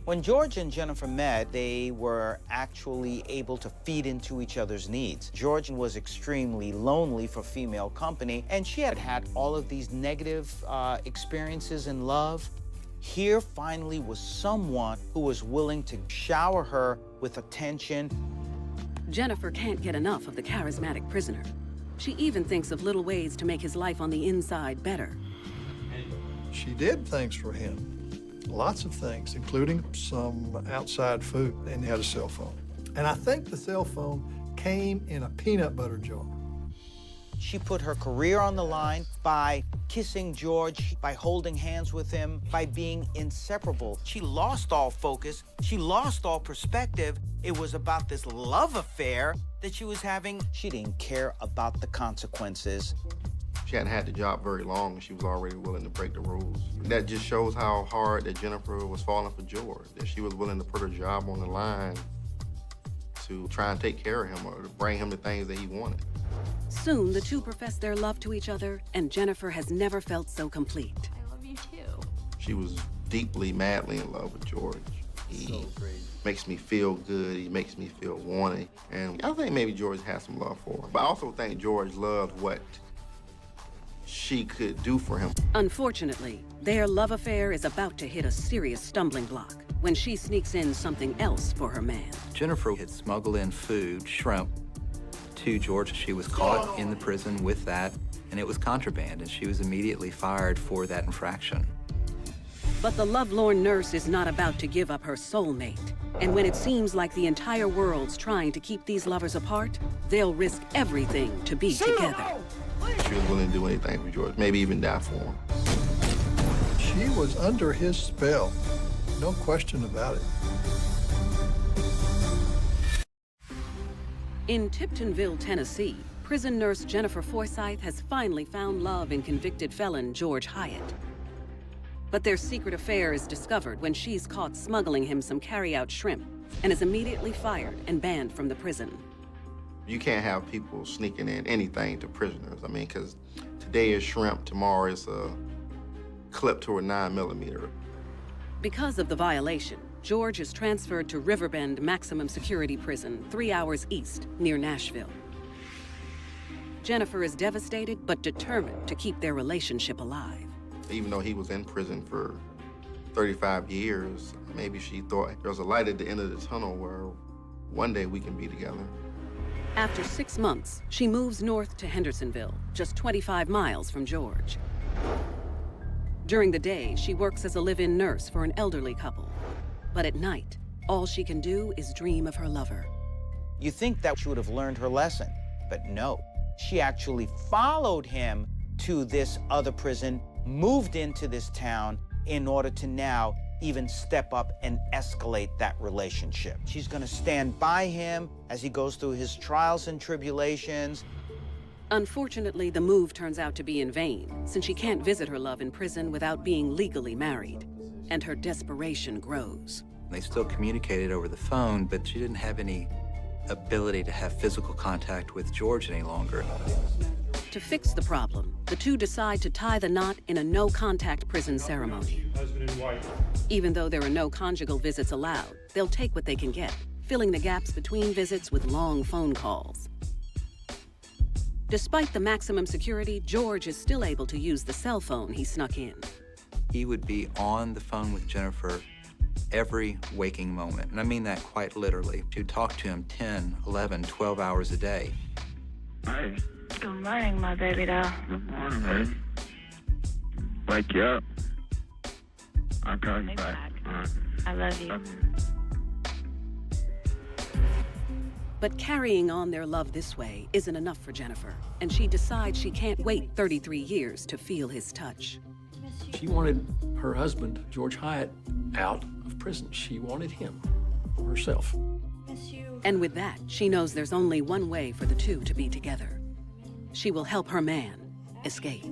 When George and Jennifer met, they were actually able to feed into each other's needs. George was extremely lonely for female company, and she had had all of these negative experiences in love. Here finally was someone who was willing to shower her with attention. Jennifer can't get enough of the charismatic prisoner. She even thinks of little ways to make his life on the inside better. She did things for him. Lots of things, including some outside food, and he had a cell phone. And I think the cell phone came in a peanut butter jar. She put her career on the line by kissing George, by holding hands with him, by being inseparable. She lost all focus. She lost all perspective. It was about this love affair that she was having. She didn't care about the consequences. She hadn't had the job very long, and she was already willing to break the rules. That just shows how hard that Jennifer was falling for George, that she was willing to put her job on the line to try and take care of him or to bring him the things that he wanted. Soon, the two profess their love to each other, and Jennifer has never felt so complete. I love you too. She was deeply, madly in love with George. He makes me feel good. He makes me feel wanted. And I think maybe George has some love for her. But I also think George loved what she could do for him. Unfortunately, their love affair is about to hit a serious stumbling block when she sneaks in something else for her man. Jennifer had smuggled in food, shrimp, to George. She was caught in the prison with that, and it was contraband, and she was immediately fired for that infraction. But the lovelorn nurse is not about to give up her soulmate. And when it seems like the entire world's trying to keep these lovers apart, they'll risk everything to be together. She was willing to do anything for George, maybe even die for him. She was under his spell, no question about it. In Tiptonville, Tennessee, prison nurse Jennifer Forsythe has finally found love in convicted felon George Hyatt. But their secret affair is discovered when she's caught smuggling him some carry-out shrimp and is immediately fired and banned from the prison. You can't have people sneaking in anything to prisoners. I mean, because today is shrimp, tomorrow is a clip to a 9mm. Because of the violation, George is transferred to Riverbend Maximum Security Prison, 3 hours east, near Nashville. Jennifer is devastated but determined to keep their relationship alive. Even though he was in prison for 35 years, maybe she thought there was a light at the end of the tunnel where one day we can be together. After 6 months, she moves north to Hendersonville, just 25 miles from George. During the day, she works as a live-in nurse for an elderly couple. But at night, all she can do is dream of her lover. You think that she would have learned her lesson, but no. She actually followed him to this other prison, moved into this town in order to now even step up and escalate that relationship. She's gonna stand by him as he goes through his trials and tribulations. Unfortunately, the move turns out to be in vain, since she can't visit her love in prison without being legally married, and her desperation grows. They still communicated over the phone, but she didn't have any ability to have physical contact with George any longer. To fix the problem, the two decide to tie the knot in a no-contact prison ceremony. Husband and wife. Even though there are no conjugal visits allowed, they'll take what they can get, filling the gaps between visits with long phone calls. Despite the maximum security, George is still able to use the cell phone he snuck in. He would be on the phone with Jennifer every waking moment, and I mean that quite literally. She'd talk to him 10, 11, 12 hours a day. Hey. Good morning, my baby doll. Good morning, baby. Wake you up. I'll call you back. I love you. But carrying on their love this way isn't enough for Jennifer, and she decides she can't wait 33 years to feel his touch. She wanted her husband, George Hyatt, out of prison. She wanted him for herself. And with that, she knows there's only one way for the two to be together. She will help her man escape.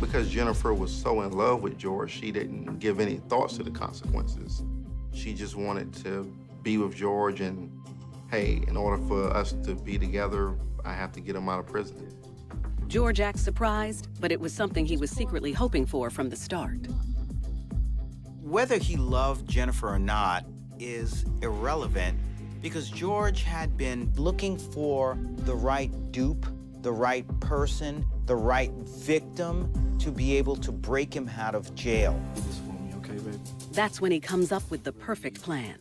Because Jennifer was so in love with George, she didn't give any thoughts to the consequences. She just wanted to be with George and, hey, in order for us to be together, I have to get him out of prison. George acts surprised, but it was something he was secretly hoping for from the start. Whether he loved Jennifer or not is irrelevant because George had been looking for the right dupe, the right person, the right victim to be able to break him out of jail. That's when he comes up with the perfect plan.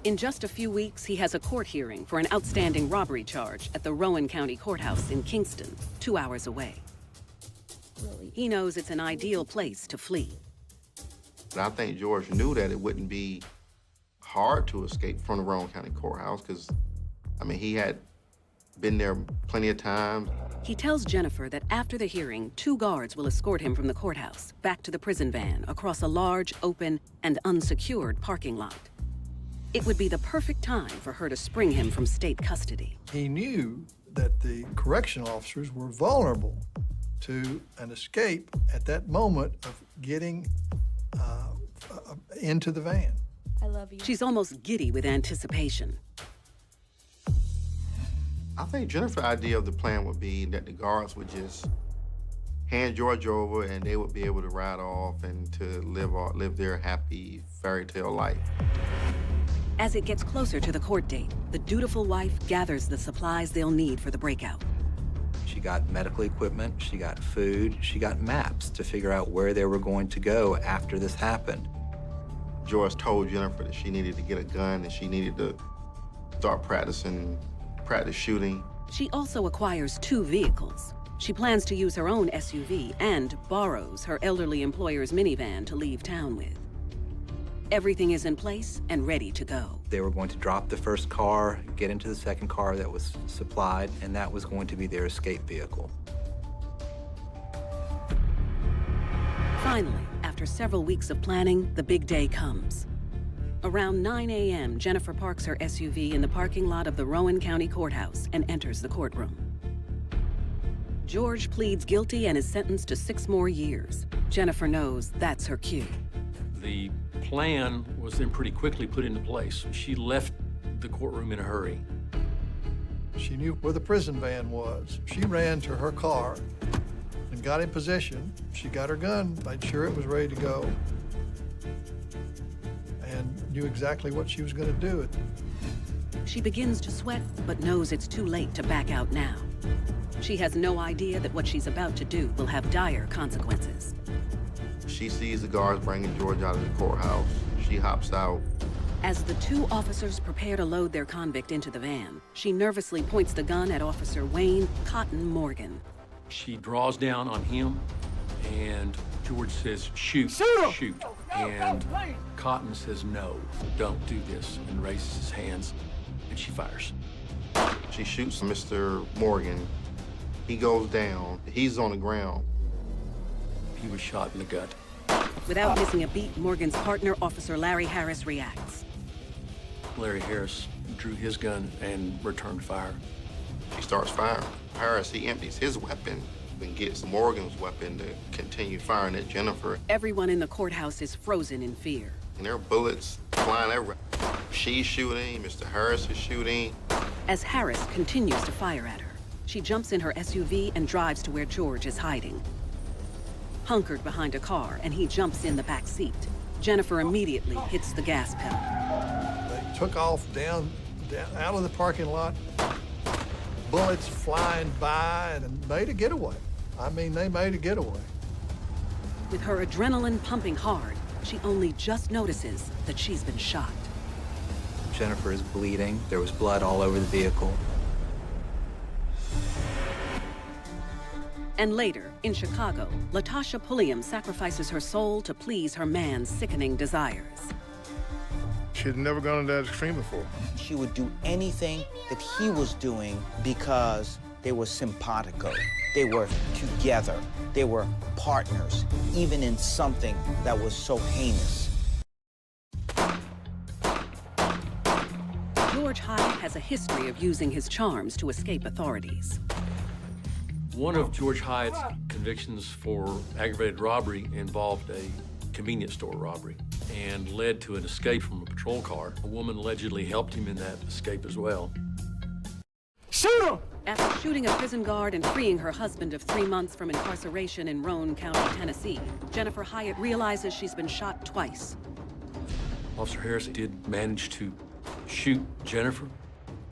In just a few weeks, he has a court hearing for an outstanding robbery charge at the Rowan County Courthouse in Kingston, 2 hours away. He knows it's an ideal place to flee. And I think George knew that it wouldn't be hard to escape from the Rowan County Courthouse because, I mean, he had been there plenty of times. He tells Jennifer that after the hearing, 2 guards will escort him from the courthouse back to the prison van across a large, open, and unsecured parking lot. It would be the perfect time for her to spring him from state custody. He knew that the correctional officers were vulnerable to an escape at that moment of getting into the van. I love you. She's almost giddy with anticipation. I think Jennifer's idea of the plan would be that the guards would just hand George over and they would be able to ride off and to live their happy fairy tale life. As it gets closer to the court date, the dutiful wife gathers the supplies they'll need for the breakout. She got medical equipment, she got food, she got maps to figure out where they were going to go after this happened. George told Jennifer that she needed to get a gun and she needed to start practice shooting. She also acquires 2 vehicles. She plans to use her own SUV and borrows her elderly employer's minivan to leave town with. Everything is in place and ready to go. They were going to drop the first car, get into the second car that was supplied, and that was going to be their escape vehicle. Finally, after several weeks of planning, the big day comes. Around 9 a.m., Jennifer parks her SUV in the parking lot of the Rowan County Courthouse and enters the courtroom. George pleads guilty and is sentenced to 6 more years. Jennifer knows that's her cue. The plan was then pretty quickly put into place. She left the courtroom in a hurry. She knew where the prison van was. She ran to her car and got in position. She got her gun, made sure it was ready to go, and knew exactly what she was going to do. She begins to sweat, but knows it's too late to back out now. She has no idea that what she's about to do will have dire consequences. She sees the guards bringing George out of the courthouse. She hops out. As the 2 officers prepare to load their convict into the van, she nervously points the gun at Officer Wayne Cotton Morgan. She draws down on him, and George says, shoot, shoot. And Cotton says, no, don't do this, and raises his hands, and she fires. She shoots Mr. Morgan. He goes down. He's on the ground. He was shot in the gut. Without missing a beat, Morgan's partner, Officer Larry Harris, reacts. Larry Harris drew his gun and returned fire. She starts firing. Harris, he empties his weapon and gets Morgan's weapon to continue firing at Jennifer. Everyone in the courthouse is frozen in fear. And there are bullets flying everywhere. She's shooting, Mr. Harris is shooting. As Harris continues to fire at her, she jumps in her SUV and drives to where George is hiding. Hunkered behind a car, and he jumps in the back seat. Jennifer immediately hits the gas pedal. They took off down out of the parking lot, bullets flying by, and made a getaway. I mean, they made a getaway. With her adrenaline pumping hard, she only just notices that she's been shot. Jennifer is bleeding. There was blood all over the vehicle. And later, in Chicago, Latasha Pulliam sacrifices her soul to please her man's sickening desires. She had never gone to that extreme before. She would do anything that he was doing because they were simpatico. They were together. They were partners, even in something that was so heinous. George Hyde has a history of using his charms to escape authorities. One of George Hyde's convictions for aggravated robbery involved a convenience store robbery and led to an escape from a patrol car. A woman allegedly helped him in that escape as well. Shoot him! After shooting a prison guard and freeing her husband of 3 months from incarceration in Rowan County, Tennessee, Jennifer Hyatt realizes she's been shot twice. Officer Harris did manage to shoot Jennifer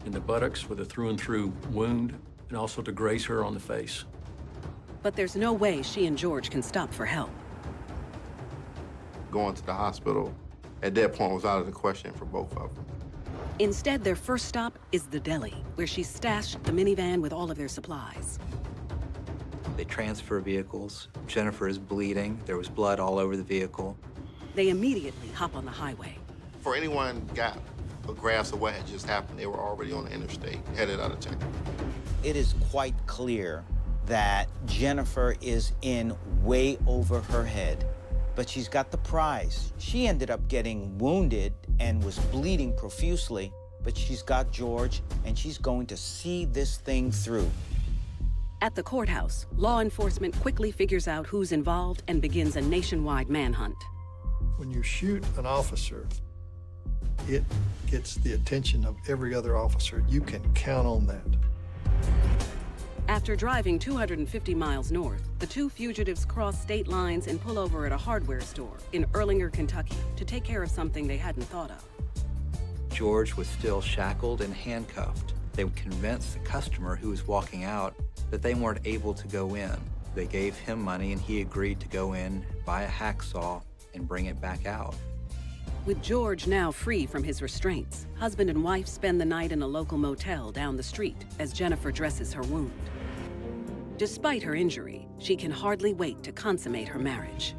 in the buttocks with a through-and-through wound, and also to graze her on the face. But there's no way she and George can stop for help. Going to the hospital at that point was out of the question for both of them. Instead, their first stop is the deli, where she stashed the minivan with all of their supplies. They transfer vehicles. Jennifer is bleeding. There was blood all over the vehicle. They immediately hop on the highway. Before anyone got a grasp of what had just happened, they were already on the interstate, headed out of town. It is quite clear that Jennifer is in way over her head, but she's got the prize. She ended up getting wounded and was bleeding profusely, but she's got George, and she's going to see this thing through. At the courthouse, law enforcement quickly figures out who's involved and begins a nationwide manhunt. When you shoot an officer, it gets the attention of every other officer. You can count on that. After driving 250 miles north, the two fugitives cross state lines and pull over at a hardware store in Erlanger, Kentucky, to take care of something they hadn't thought of. George was still shackled and handcuffed. They convinced the customer who was walking out that they weren't able to go in. They gave him money and he agreed to go in, buy a hacksaw, and bring it back out. With George now free from his restraints, husband and wife spend the night in a local motel down the street as Jennifer dresses her wound. Despite her injury, she can hardly wait to consummate her marriage.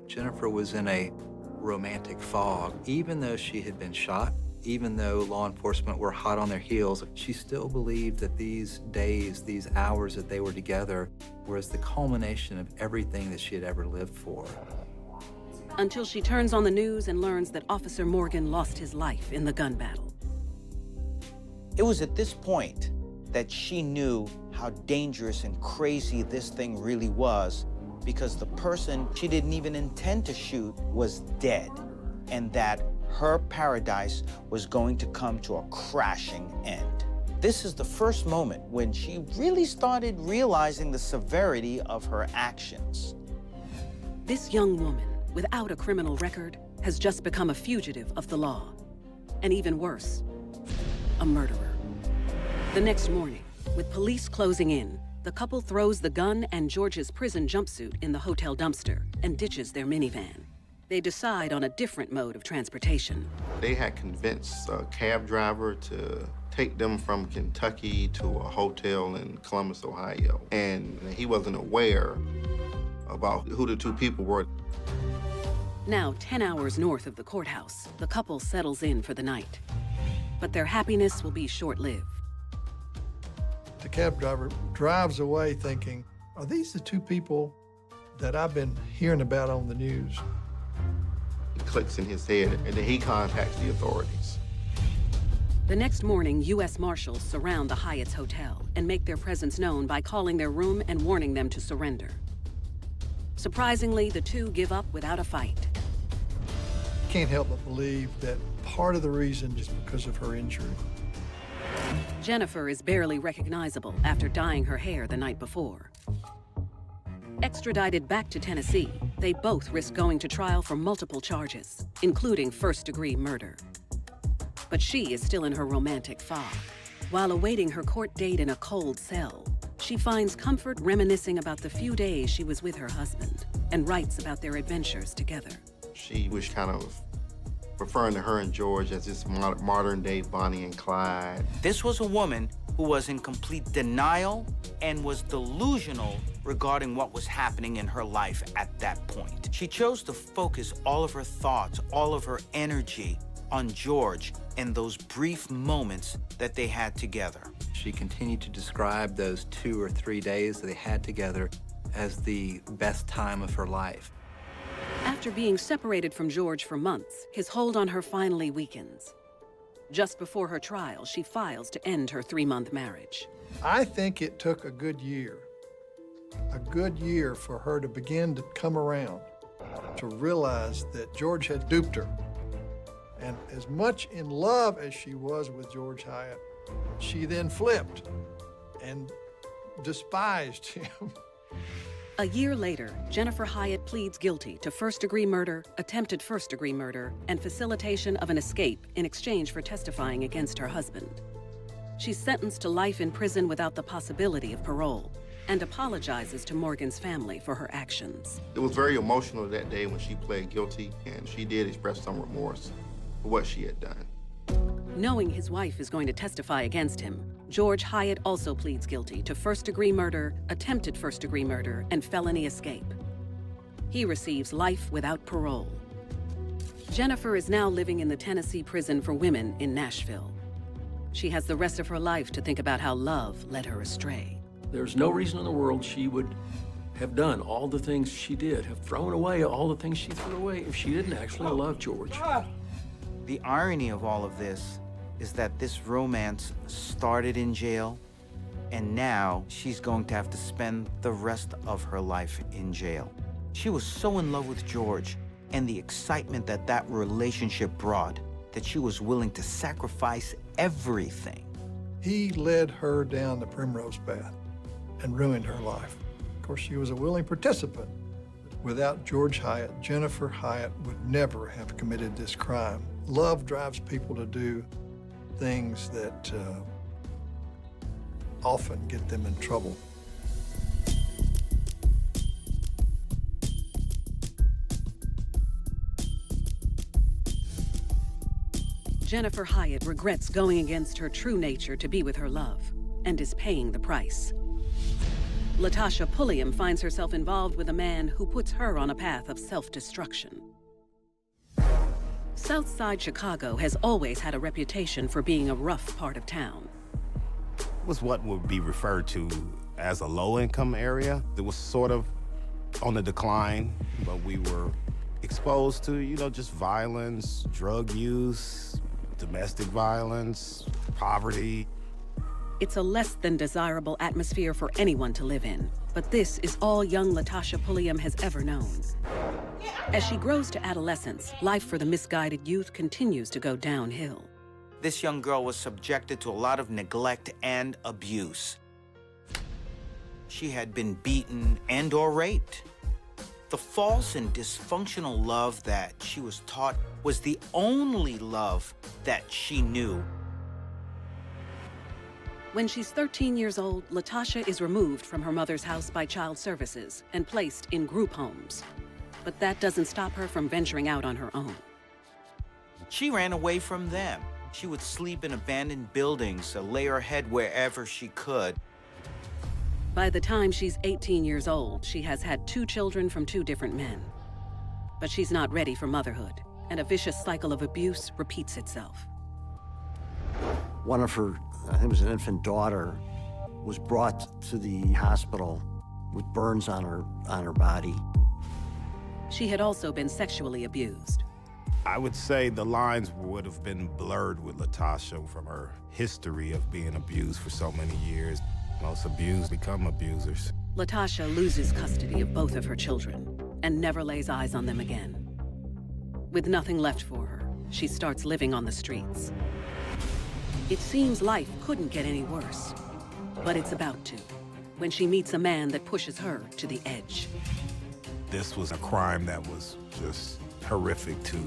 Jennifer was in a romantic fog. Even though she had been shot, even though law enforcement were hot on their heels, she still believed that these days, these hours that they were together was the culmination of everything that she had ever lived for. Until she turns on the news and learns that Officer Morgan lost his life in the gun battle. It was at this point that she knew how dangerous and crazy this thing really was, because the person she didn't even intend to shoot was dead, and that her paradise was going to come to a crashing end. This is the first moment when she really started realizing the severity of her actions. This young woman, without a criminal record, has just become a fugitive of the law. And even worse, a murderer. The next morning, with police closing in, the couple throws the gun and George's prison jumpsuit in the hotel dumpster and ditches their minivan. They decide on a different mode of transportation. They had convinced a cab driver to take them from Kentucky to a hotel in Columbus, Ohio. And he wasn't aware about who the two people were. Now 10 hours north of the courthouse, the couple settles in for the night. But their happiness will be short-lived. The cab driver drives away thinking, are these the two people that I've been hearing about on the news? It clicks in his head, and then he contacts the authorities. The next morning, U.S. Marshals surround the Hyatt's hotel and make their presence known by calling their room and warning them to surrender. Surprisingly, the two give up without a fight. Can't help but believe that part of the reason is because of her injury. Jennifer is barely recognizable after dyeing her hair the night before. Extradited back to Tennessee, they both risk going to trial for multiple charges, including first-degree murder. But she is still in her romantic fog. While awaiting her court date in a cold cell, she finds comfort reminiscing about the few days she was with her husband and writes about their adventures together. She was kind of referring to her and George as this modern-day Bonnie and Clyde. This was a woman who was in complete denial and was delusional regarding what was happening in her life at that point. She chose to focus all of her thoughts, all of her energy on George and those brief moments that they had together. She continued to describe those 2 or 3 days that they had together as the best time of her life. After being separated from George for months, his hold on her finally weakens. Just before her trial, she files to end her 3-month marriage. I think it took a good year for her to begin to come around, to realize that George had duped her. And as much in love as she was with George Hyatt, she then flipped and despised him. A year later, Jennifer Hyatt pleads guilty to first-degree murder, attempted first-degree murder, and facilitation of an escape in exchange for testifying against her husband. She's sentenced to life in prison without the possibility of parole and apologizes to Morgan's family for her actions. It was very emotional that day when she pled guilty, and she did express some remorse for what she had done. Knowing his wife is going to testify against him, George Hyatt also pleads guilty to first-degree murder, attempted first-degree murder, and felony escape. He receives life without parole. Jennifer is now living in the Tennessee prison for women in Nashville. She has the rest of her life to think about how love led her astray. There's no reason in the world she would have done all the things she did, have thrown away all the things she threw away if she didn't actually love George. The irony of all of this is that this romance started in jail, and now she's going to have to spend the rest of her life in jail. She was so in love with George and the excitement that that relationship brought that she was willing to sacrifice everything. He led her down the primrose path and ruined her life. Of course, she was a willing participant. Without George Hyatt, Jennifer Hyatt would never have committed this crime. Love drives people to do things that often get them in trouble. Jennifer Hyatt regrets going against her true nature to be with her love, and is paying the price. Latasha Pulliam finds herself involved with a man who puts her on a path of self-destruction. Southside Chicago has always had a reputation for being a rough part of town. It was what would be referred to as a low-income area. It was sort of on the decline, but we were exposed to, you know, just violence, drug use, domestic violence, poverty. It's a less than desirable atmosphere for anyone to live in, but this is all young Latasha Pulliam has ever known. As she grows to adolescence, life for the misguided youth continues to go downhill. This young girl was subjected to a lot of neglect and abuse. She had been beaten and/or raped. The false and dysfunctional love that she was taught was the only love that she knew. When she's 13 years old, Latasha is removed from her mother's house by child services and placed in group homes. But that doesn't stop her from venturing out on her own. She ran away from them. She would sleep in abandoned buildings, lay her head wherever she could. By the time she's 18 years old, she has had 2 children from 2 different men. But she's not ready for motherhood, and a vicious cycle of abuse repeats itself. One of her, I think it was an infant daughter, was brought to the hospital with burns on her body. She had also been sexually abused. I would say the lines would have been blurred with Latasha from her history of being abused for so many years. Most abused become abusers. Latasha loses custody of both of her children and never lays eyes on them again. With nothing left for her, she starts living on the streets. It seems life couldn't get any worse, but it's about to, when she meets a man that pushes her to the edge. This was a crime that was just horrific to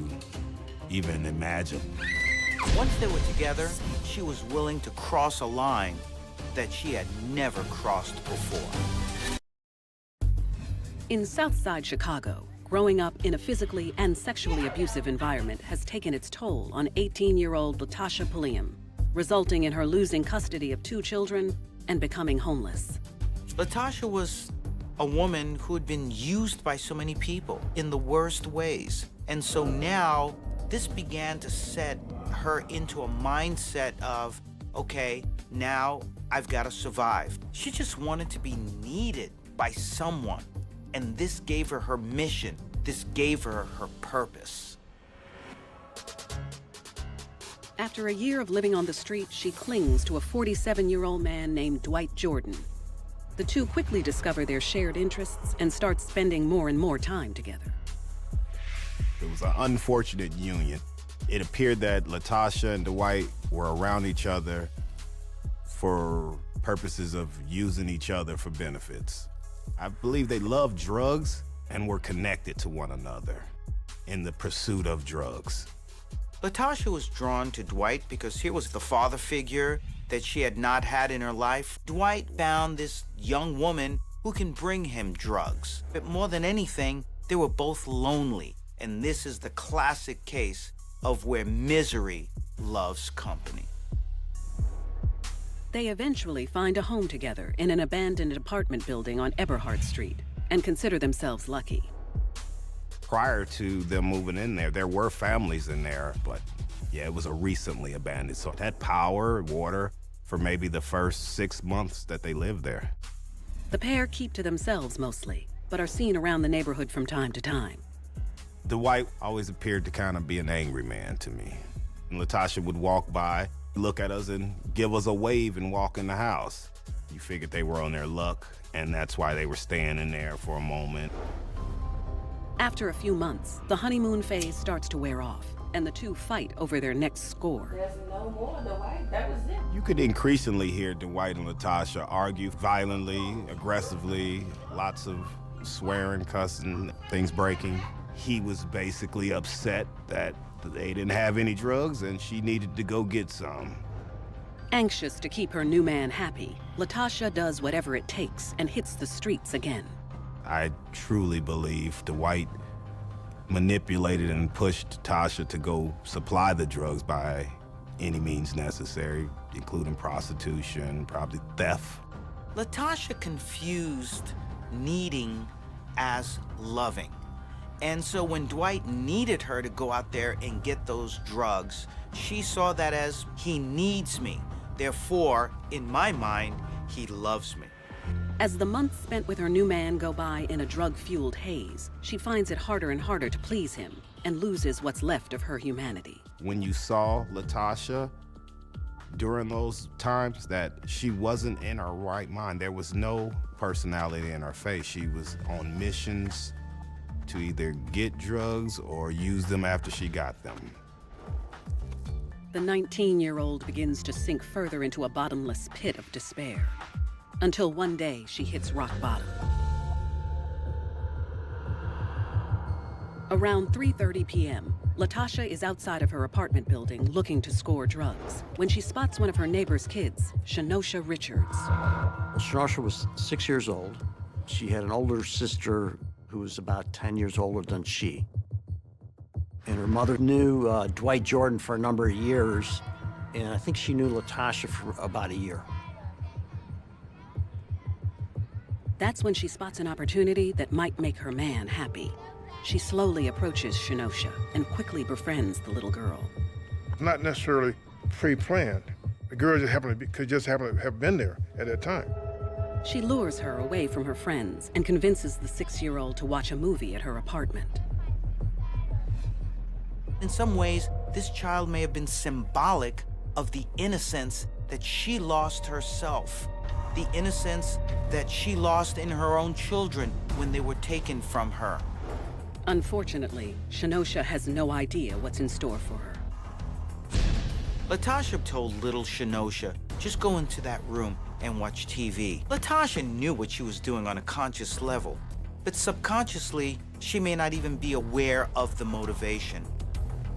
even imagine. Once they were together, she was willing to cross a line that she had never crossed before. In Southside Chicago, growing up in a physically and sexually abusive environment has taken its toll on 18-year-old Latasha Pulliam, resulting in her losing custody of 2 children and becoming homeless. Latasha was a woman who had been used by so many people in the worst ways. And so now this began to set her into a mindset of, okay, now I've got to survive. She just wanted to be needed by someone. And this gave her her mission. This gave her her purpose. After a year of living on the street, she clings to a 47-year-old man named Dwight Jordan. The two quickly discover their shared interests and start spending more and more time together. It was an unfortunate union. It appeared that Latasha and Dwight were around each other for purposes of using each other for benefits. I believe they loved drugs and were connected to one another in the pursuit of drugs. Latasha was drawn to Dwight because here was the father figure that she had not had in her life. Dwight found this young woman who can bring him drugs. But more than anything, they were both lonely. And this is the classic case of where misery loves company. They eventually find a home together in an abandoned apartment building on Eberhard Street and consider themselves lucky. Prior to them moving in there were families in there, but yeah, it was a recently abandoned. So it had power, water for maybe the first 6 months that they lived there. The pair keep to themselves mostly, but are seen around the neighborhood from time to time. Dwight always appeared to kind of be an angry man to me. And Latasha would walk by, look at us, and give us a wave and walk in the house. You figured they were on their luck, and that's why they were staying in there for a moment. After a few months, the honeymoon phase starts to wear off, and the two fight over their next score. There's no more, Dwight. That was it. You could increasingly hear Dwight and Latasha argue violently, aggressively, lots of swearing, cussing, things breaking. He was basically upset that they didn't have any drugs and she needed to go get some. Anxious to keep her new man happy, Latasha does whatever it takes and hits the streets again. I truly believe Dwight manipulated and pushed Tasha to go supply the drugs by any means necessary, including prostitution, probably theft. Latasha confused needing as loving. And so when Dwight needed her to go out there and get those drugs, she saw that as, he needs me. Therefore, in my mind, he loves me. As the months spent with her new man go by in a drug-fueled haze, she finds it harder and harder to please him and loses what's left of her humanity. When you saw Latasha during those times that she wasn't in her right mind, there was no personality in her face. She was on missions to either get drugs or use them after she got them. The 19-year-old begins to sink further into a bottomless pit of despair, until one day she hits rock bottom. Around 3:30 p.m., Latasha is outside of her apartment building looking to score drugs when she spots one of her neighbor's kids, Shenosha Richards. Shenosha was 6 years old. She had an older sister who was about 10 years older than she. And her mother knew Dwight Jordan for a number of years, and I think she knew Latasha for about a year. That's when she spots an opportunity that might make her man happy. She slowly approaches Shenosha and quickly befriends the little girl. Not necessarily pre-planned. The girl could just happen to have been there at that time. She lures her away from her friends and convinces the 6-year-old to watch a movie at her apartment. In some ways, this child may have been symbolic of the innocence that she lost herself, the innocence that she lost in her own children when they were taken from her. Unfortunately, Shenosha has no idea what's in store for her. Latasha told little Shenosha, just go into that room and watch TV. Latasha knew what she was doing on a conscious level, but subconsciously, she may not even be aware of the motivation.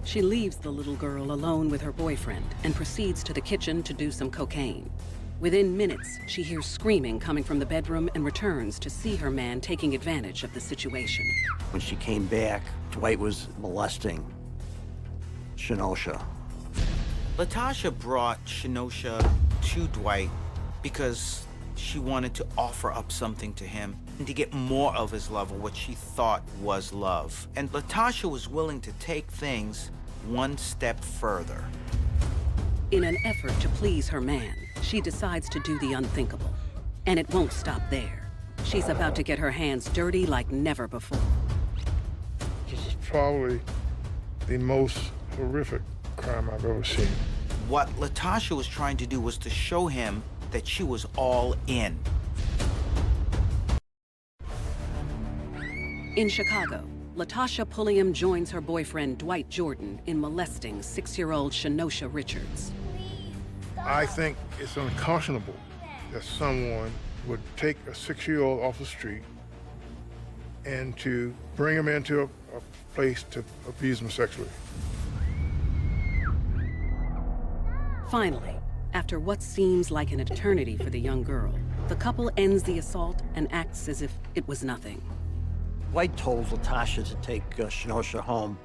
She leaves the little girl alone with her boyfriend and proceeds to the kitchen to do some cocaine. Within minutes, she hears screaming coming from the bedroom and returns to see her man taking advantage of the situation. When she came back, Dwight was molesting Shenosha. Latasha brought Shenosha to Dwight because she wanted to offer up something to him and to get more of his love, or what she thought was love. And Latasha was willing to take things one step further. In an effort to please her man, she decides to do the unthinkable. And it won't stop there. She's about to get her hands dirty like never before. This is probably the most horrific crime I've ever seen. What Latasha was trying to do was to show him that she was all in. In Chicago, Latasha Pulliam joins her boyfriend Dwight Jordan in molesting 6-year-old Shenosha Richards. I think it's unconscionable that someone would take a 6-year-old off the street and to bring him into a place to abuse him sexually. Finally, after what seems like an eternity for the young girl, the couple ends the assault and acts as if it was nothing. Dwight told Latasha to take Shenosha home.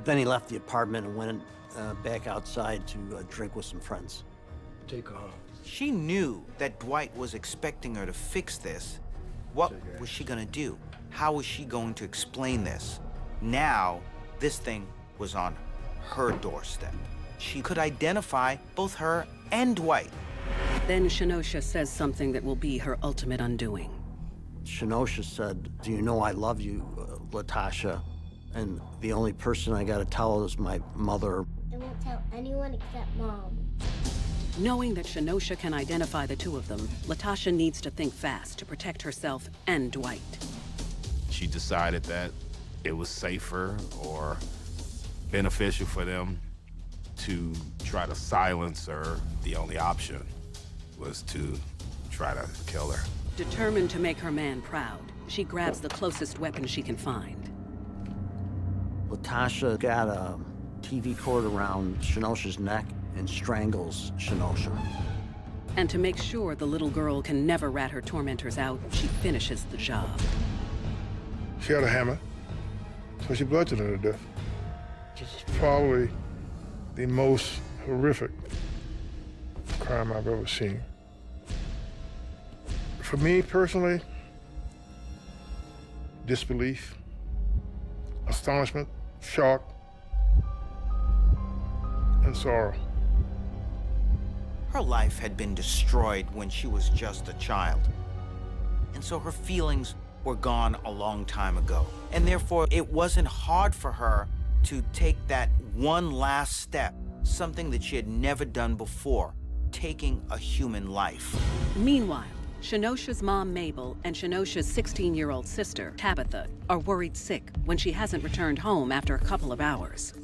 Then he left the apartment and went back outside to drink with some friends. Take her home. She knew that Dwight was expecting her to fix this. What was she gonna do? How was she going to explain this? Now, this thing was on her doorstep. She could identify both her and Dwight. Then Shenosha says something that will be her ultimate undoing. Shenosha said, "Do you know I love you, Latasha? And the only person I gotta tell is my mother." and won't tell anyone except Mom. Knowing that Shenosha can identify the two of them, Latasha needs to think fast to protect herself and Dwight. She decided that it was safer or beneficial for them to try to silence her. The only option was to try to kill her. Determined to make her man proud, she grabs the closest weapon she can find. Latasha got a TV cord around Shenosha's neck and strangles Shenosha. And to make sure the little girl can never rat her tormentors out, she finishes the job. She had a hammer, so she bludgeoned her to death. It's probably the most horrific crime I've ever seen. For me personally, disbelief, astonishment, shock, and sorrow. Her life had been destroyed when she was just a child. And so her feelings were gone a long time ago. And therefore, it wasn't hard for her to take that one last step, something that she had never done before, taking a human life. Meanwhile, Shenosha's mom, Mabel, and Shenosha's 16-year-old sister, Tabitha, are worried sick when she hasn't returned home after a couple of hours.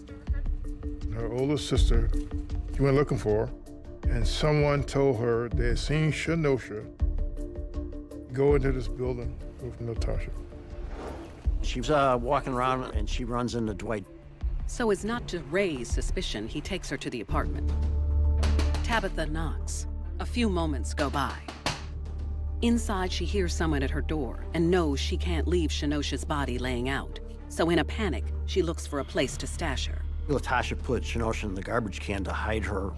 Her older sister, she went looking for her, and someone told her they had seen Shenosha go into this building with Natasha. She was walking around and she runs into Dwight. So as not to raise suspicion, he takes her to the apartment. Tabitha knocks. A few moments go by. Inside, she hears someone at her door and knows she can't leave Shenosha's body laying out. So in a panic, she looks for a place to stash her. Latasha put Shenosha in the garbage can to hide her.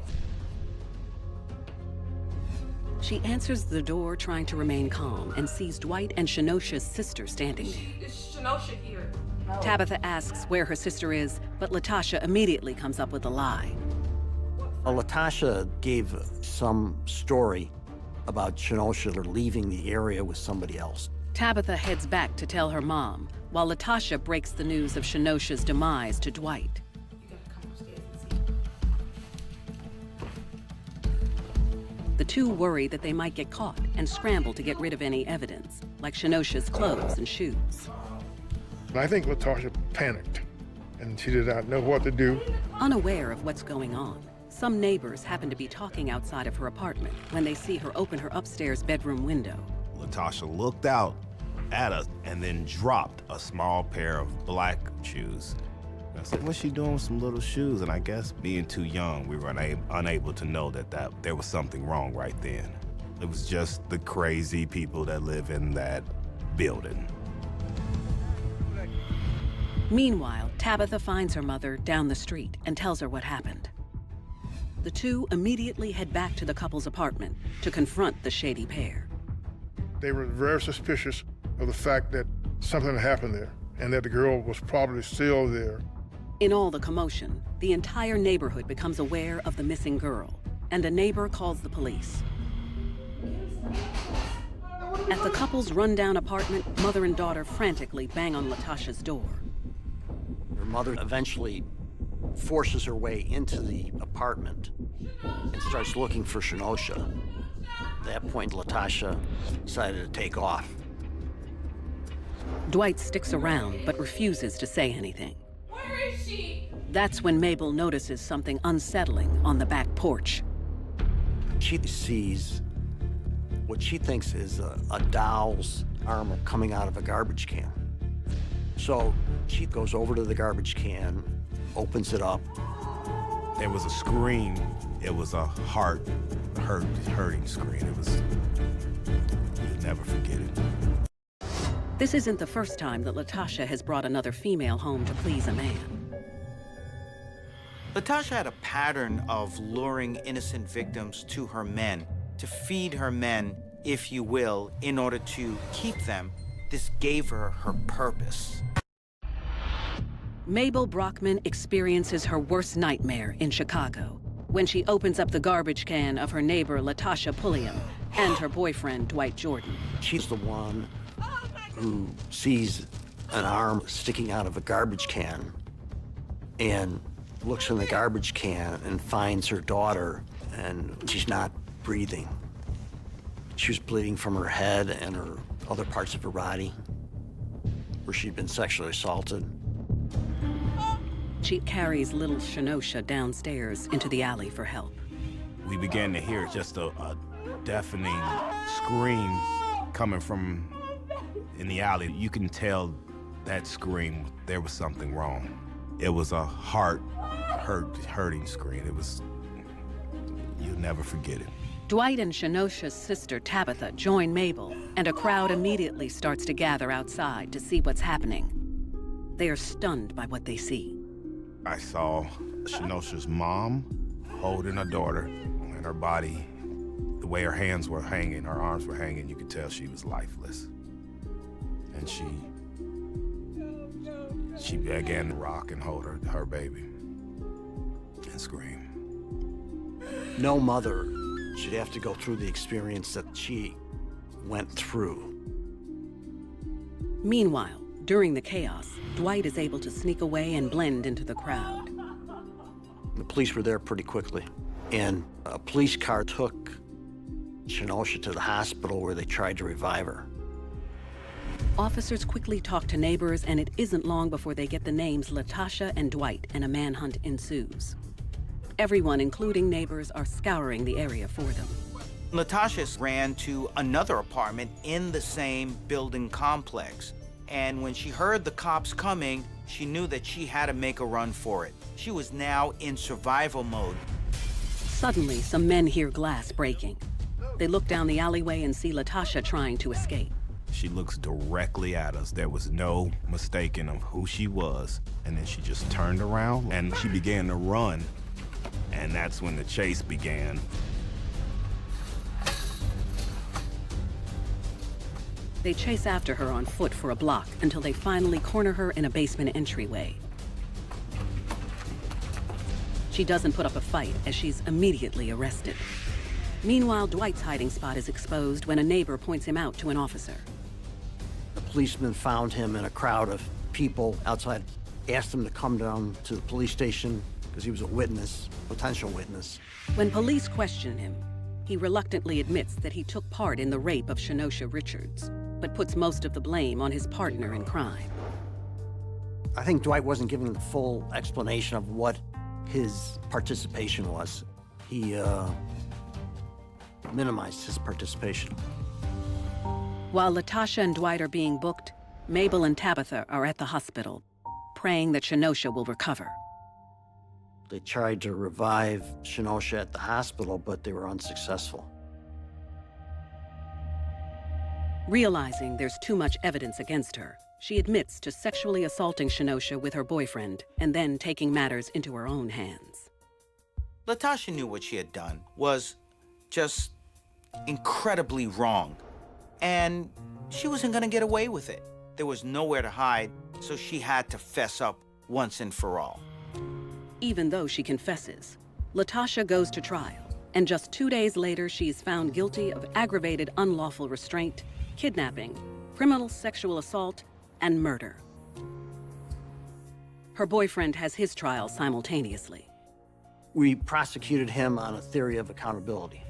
She answers the door, trying to remain calm, and sees Dwight and Shenosha's sister standing there. Is Shenosha here? No. Tabitha asks where her sister is, but Latasha immediately comes up with a lie. Well, Latasha gave some story about Shenosha leaving the area with somebody else. Tabitha heads back to tell her mom, while Latasha breaks the news of Shenosha's demise to Dwight. The two worry that they might get caught and scramble to get rid of any evidence, like Shenosha's clothes and shoes. I think Latasha panicked, and she did not know what to do. Unaware of what's going on, some neighbors happen to be talking outside of her apartment when they see her open her upstairs bedroom window. Latasha looked out at us and then dropped a small pair of black shoes. I said, what's she doing with some little shoes? And I guess being too young, we were unable to know that there was something wrong right then. It was just the crazy people that live in that building. Meanwhile, Tabitha finds her mother down the street and tells her what happened. The two immediately head back to the couple's apartment to confront the shady pair. They were very suspicious of the fact that something had happened there and that the girl was probably still there. In all the commotion, the entire neighborhood becomes aware of the missing girl, and a neighbor calls the police. At the couple's rundown apartment, mother and daughter frantically bang on Latasha's door. Her mother eventually forces her way into the apartment and starts looking for Shenosha. At that point, Latasha decided to take off. Dwight sticks around but refuses to say anything. Where is she? That's when Mabel notices something unsettling on the back porch. She sees what she thinks is a doll's arm coming out of a garbage can. So she goes over to the garbage can, opens it up. There was a scream. It was a hurting scream. It was, you'll never forget it. This isn't the first time that Latasha has brought another female home to please a man. Latasha had a pattern of luring innocent victims to her men, to feed her men, if you will, in order to keep them. This gave her her purpose. Mabel Brockman experiences her worst nightmare in Chicago when she opens up the garbage can of her neighbor Latasha Pulliam and her boyfriend Dwight Jordan. She's the one who sees an arm sticking out of a garbage can and looks in the garbage can and finds her daughter, and she's not breathing. She was bleeding from her head and her other parts of her body where she'd been sexually assaulted. She carries little Shenosha downstairs into the alley for help. We began to hear just a deafening scream coming from in the alley. You can tell that scream, there was something wrong. It was a hurting scream. It was, you'll never forget it. Dwight and Shenosha's sister Tabitha join Mabel, and a crowd immediately starts to gather outside to see what's happening. They are stunned by what they see. I saw Shenosha's mom holding her daughter, and her body, the way her hands were hanging, her arms were hanging, you could tell she was lifeless. And she began to rock and hold her baby and scream. No mother should have to go through the experience that she went through. Meanwhile, during the chaos, Dwight is able to sneak away and blend into the crowd. The police were there pretty quickly, and a police car took Shenosha to the hospital where they tried to revive her. Officers quickly talk to neighbors, and it isn't long before they get the names Latasha and Dwight, and a manhunt ensues. Everyone, including neighbors, are scouring the area for them. Latasha ran to another apartment in the same building complex. And when she heard the cops coming, she knew that she had to make a run for it. She was now in survival mode. Suddenly, some men hear glass breaking. They look down the alleyway and see Latasha trying to escape. She looks directly at us. There was no mistaking of who she was. And then she just turned around and she began to run. And that's when the chase began. They chase after her on foot for a block until they finally corner her in a basement entryway. She doesn't put up a fight as she's immediately arrested. Meanwhile, Dwight's hiding spot is exposed when a neighbor points him out to an officer. The policeman found him in a crowd of people outside, asked him to come down to the police station because he was a witness, potential witness. When police question him, he reluctantly admits that he took part in the rape of Shenosha Richards, but puts most of the blame on his partner in crime. I think Dwight wasn't giving the full explanation of what his participation was. He minimized his participation. While Latasha and Dwight are being booked, Mabel and Tabitha are at the hospital, praying that Shenosha will recover. They tried to revive Shenosha at the hospital, but they were unsuccessful. Realizing there's too much evidence against her, she admits to sexually assaulting Shenosha with her boyfriend and then taking matters into her own hands. Latasha knew what she had done was just incredibly wrong, and she wasn't gonna get away with it. There was nowhere to hide, so she had to fess up once and for all. Even though she confesses, Latasha goes to trial, and just 2 days later, she is found guilty of aggravated unlawful restraint, kidnapping, criminal sexual assault, and murder. Her boyfriend has his trial simultaneously. We prosecuted him on a theory of accountability.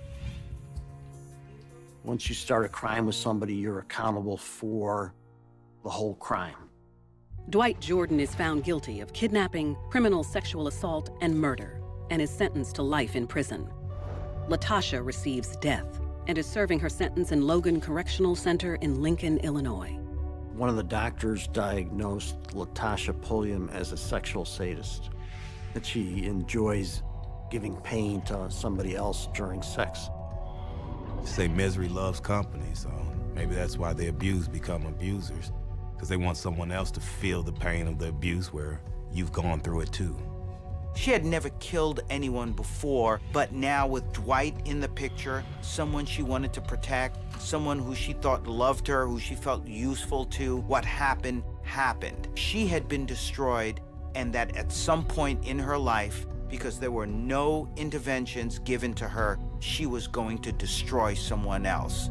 Once you start a crime with somebody, you're accountable for the whole crime. Dwight Jordan is found guilty of kidnapping, criminal sexual assault, and murder, and is sentenced to life in prison. Latasha receives death and is serving her sentence in Logan Correctional Center in Lincoln, Illinois. One of the doctors diagnosed Latasha Pulliam as a sexual sadist, that she enjoys giving pain to somebody else during sex. Say misery loves company, so maybe that's why the abused become abusers, because they want someone else to feel the pain of the abuse where you've gone through it too. She had never killed anyone before, but now with Dwight in the picture, someone she wanted to protect, someone who she thought loved her, who she felt useful to, what happened, happened. She had been destroyed, and that at some point in her life, because there were no interventions given to her, she was going to destroy someone else.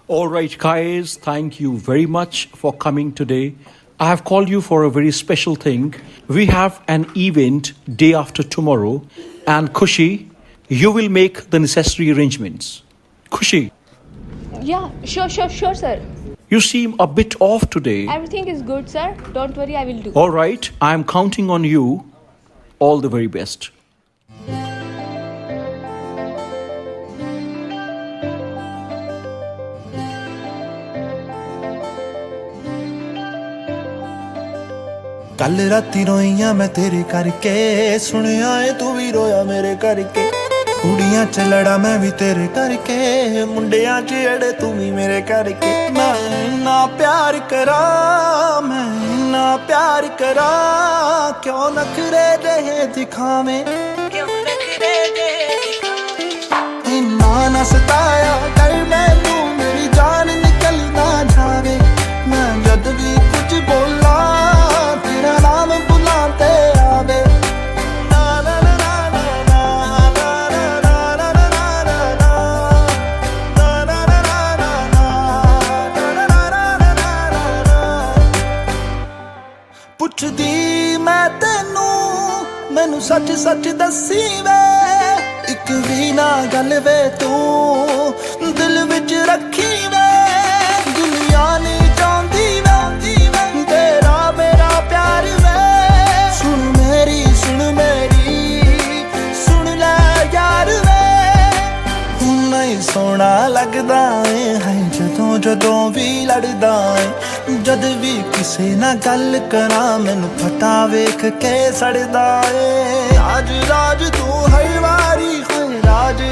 All right, guys, thank you very much for coming today. I have called you for a very special thing. We have an event day after tomorrow, and Khushi, you will make the necessary arrangements. Khushi. Yeah, sure, sir. You seem a bit off today. Everything is good, sir. Don't worry, I will do. All right, I am counting on you. All the very best. ਕੱਲ ਰਾਤੀ ਰੋਈਆਂ ਮੈਂ ਤੇਰੇ ਕਰਕੇ ਸੁਣਿਆ ਏ ਤੂੰ ਵੀ ਰੋਇਆ ਮੇਰੇ ਕਰਕੇ ਕੁੜੀਆਂ ਚ ਲੜਾ ਮੈਂ ਵੀ ਤੇਰੇ ਕਰਕੇ ਮੁੰਡਿਆਂ ਚ ਅੜੇ ਤੂੰ ਵੀ ਮੇਰੇ ਕਰਕੇ ਮੈਂ ਨਾ ਪਿਆਰ ਕਰਾਂ ਮੈਂ ਨਾ ਪਿਆਰ ਕਰਾਂ ਕਿਉਂ ਨਖਰੇ ਜਿਹੇ ਦਿਖਾਵੇਂ ਇੰਨਾ ਨਾ ਸਤਾਇਆ ਕਰ ਮੈਨੂੰ ਮੇਰੀ ਜਾਨ ਨਿਕਲ ਨਾ ਜਾਵੇ ਮੈਂ ਜਦ ਵੀ ਕੁਝ ਬੋਲਾਂ ਨਾਮ ਬੁਲਾਂ ਤੇ ਆਵੇ ਨਾ ਨਾ ਨਾ ਨਾ ਨਾ ਨਾ ਨਾ ਪੁੱਛਦੀ ਮੈਂ ਤੈਨੂੰ ਮੈਨੂੰ ਸੱਚ ਸੱਚ ਦੱਸੀ ਵੇ ਇੱਕ ਵੀ ਨਾ ਗੱਲ ਵੇ ਤੂੰ ਦਿਲ ਵਿੱਚ ਰੱਖੀ ਵੇ ਦੁਨੀਆ ਨਹੀਂ ਚਾਹੁੰਦੀ ਵੇ ਤੇਰਾ ਮੇਰਾ ਪਿਆਰ ਵੇ ਸੁਣ ਮੇਰੀ ਸੁਣ ਲੈ ਯਾਰ ਵੇ ਨਹੀਂ ਸੋਹਣਾ ਲੱਗਦਾ ਏ ਹੈ ਜਦੋਂ ਵੀ ਲੜਦਾ ਏ ਜਦ ਵੀ ਕਿਸੇ ਨਾਲ ਗੱਲ ਕਰਾਂ ਮੈਨੂੰ ਪਤਾ ਵੇਖ ਕੇ ਸੜਦਾ ਏ ਰਾਜ ਤੂੰ ਹਰ ਵਾਰੀ ਹੋਏ ਰਾਜ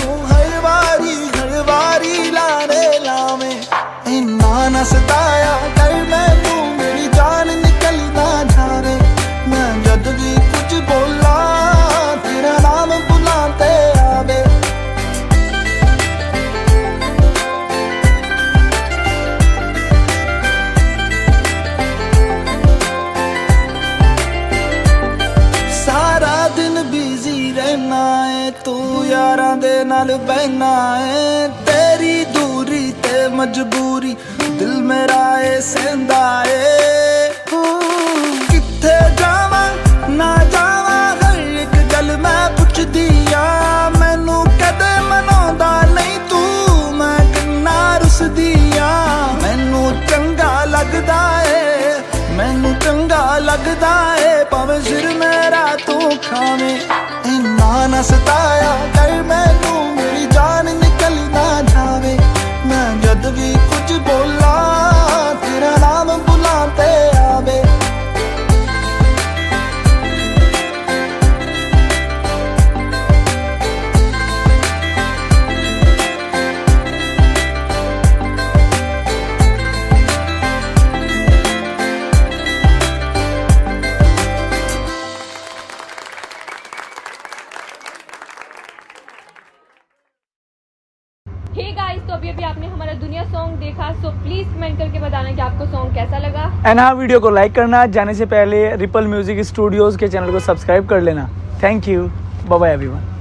ਤੂੰ ਹਰ ਵਾਰੀ ਲਾਰੇ ਲਾਵੇਂ ਇੰਨਾ ਨਾ ਸਤਾਇਆ ਕਰ ਮੈਨੂੰ ਮੇਰੀ ਜਾਨ ਨਿਕਲ ਨਾ ਜਾਵੇ ਮੈਂ ਜਦ ਵੀ ਕੁਝ ਬੋਲਾਂ ਤੇਰਾ ਨਾਮ ਬੁਲਾਂ ਤੇ ਆਵੇ ਸਾਰਾ ਦਿਨ ਬਿਜ਼ੀ ਰਹਿਣਾ ਏ ਤੂੰ ਯਾਰਾਂ ਦੇ ਨਾਲ ਬਹਿਣਾ ਏ ਤੇਰੀ ਦੂਰੀ ਤੇ ਮਜਬੂਰੀ ਦਿਲ ਮੇਰਾ ਏ ਸਹਿੰਦਾ ਏ ਕਿੱਥੇ ਜਾਵਾਂ ਨਾ ਜਾਵਾਂ ਹਰ ਇੱਕ ਗੱਲ ਮੈਂ ਪੁੱਛਦੀ ਆ ਮੈਨੂੰ ਕਦੇ ਮਨਾਉਂਦਾ ਨਹੀਂ ਤੂੰ ਮੈਂ ਕਿੰਨਾ ਰੁੱਸਦੀ ਆ ਮੈਨੂੰ ਚੰਗਾ ਲੱਗਦਾ ਏ ਭਾਵੇਂ ਸਿਰ ਮੇਰਾ ਤੂੰ ਖਾਵੇਂ ਇੰਨਾ ਨਾ ਸਤਾਇਆ ਕਰ ਮੈਨੂੰ ਮੇਰੀ ਜਾਨ ਨਿਕਲ ਨਾ ਜਾਵੇ ਮੈਂ ਜਦ ਵੀ ਕੁਝ ਬੋਲਾਂ ਤੇਰਾ ਨਾਮ ਬੁਲਾਂ ਤੇ ਆਵੇ तो अभी आपने हमारा दुनिया सॉन्ग देखा सो प्लीज कमेंट करके बताना कि आपको सॉन्ग कैसा लगा एंड हाँ वीडियो को लाइक करना जाने से पहले रिपल म्यूजिक स्टूडियोज के चैनल को सब्सक्राइब कर लेना thank you bye bye everyone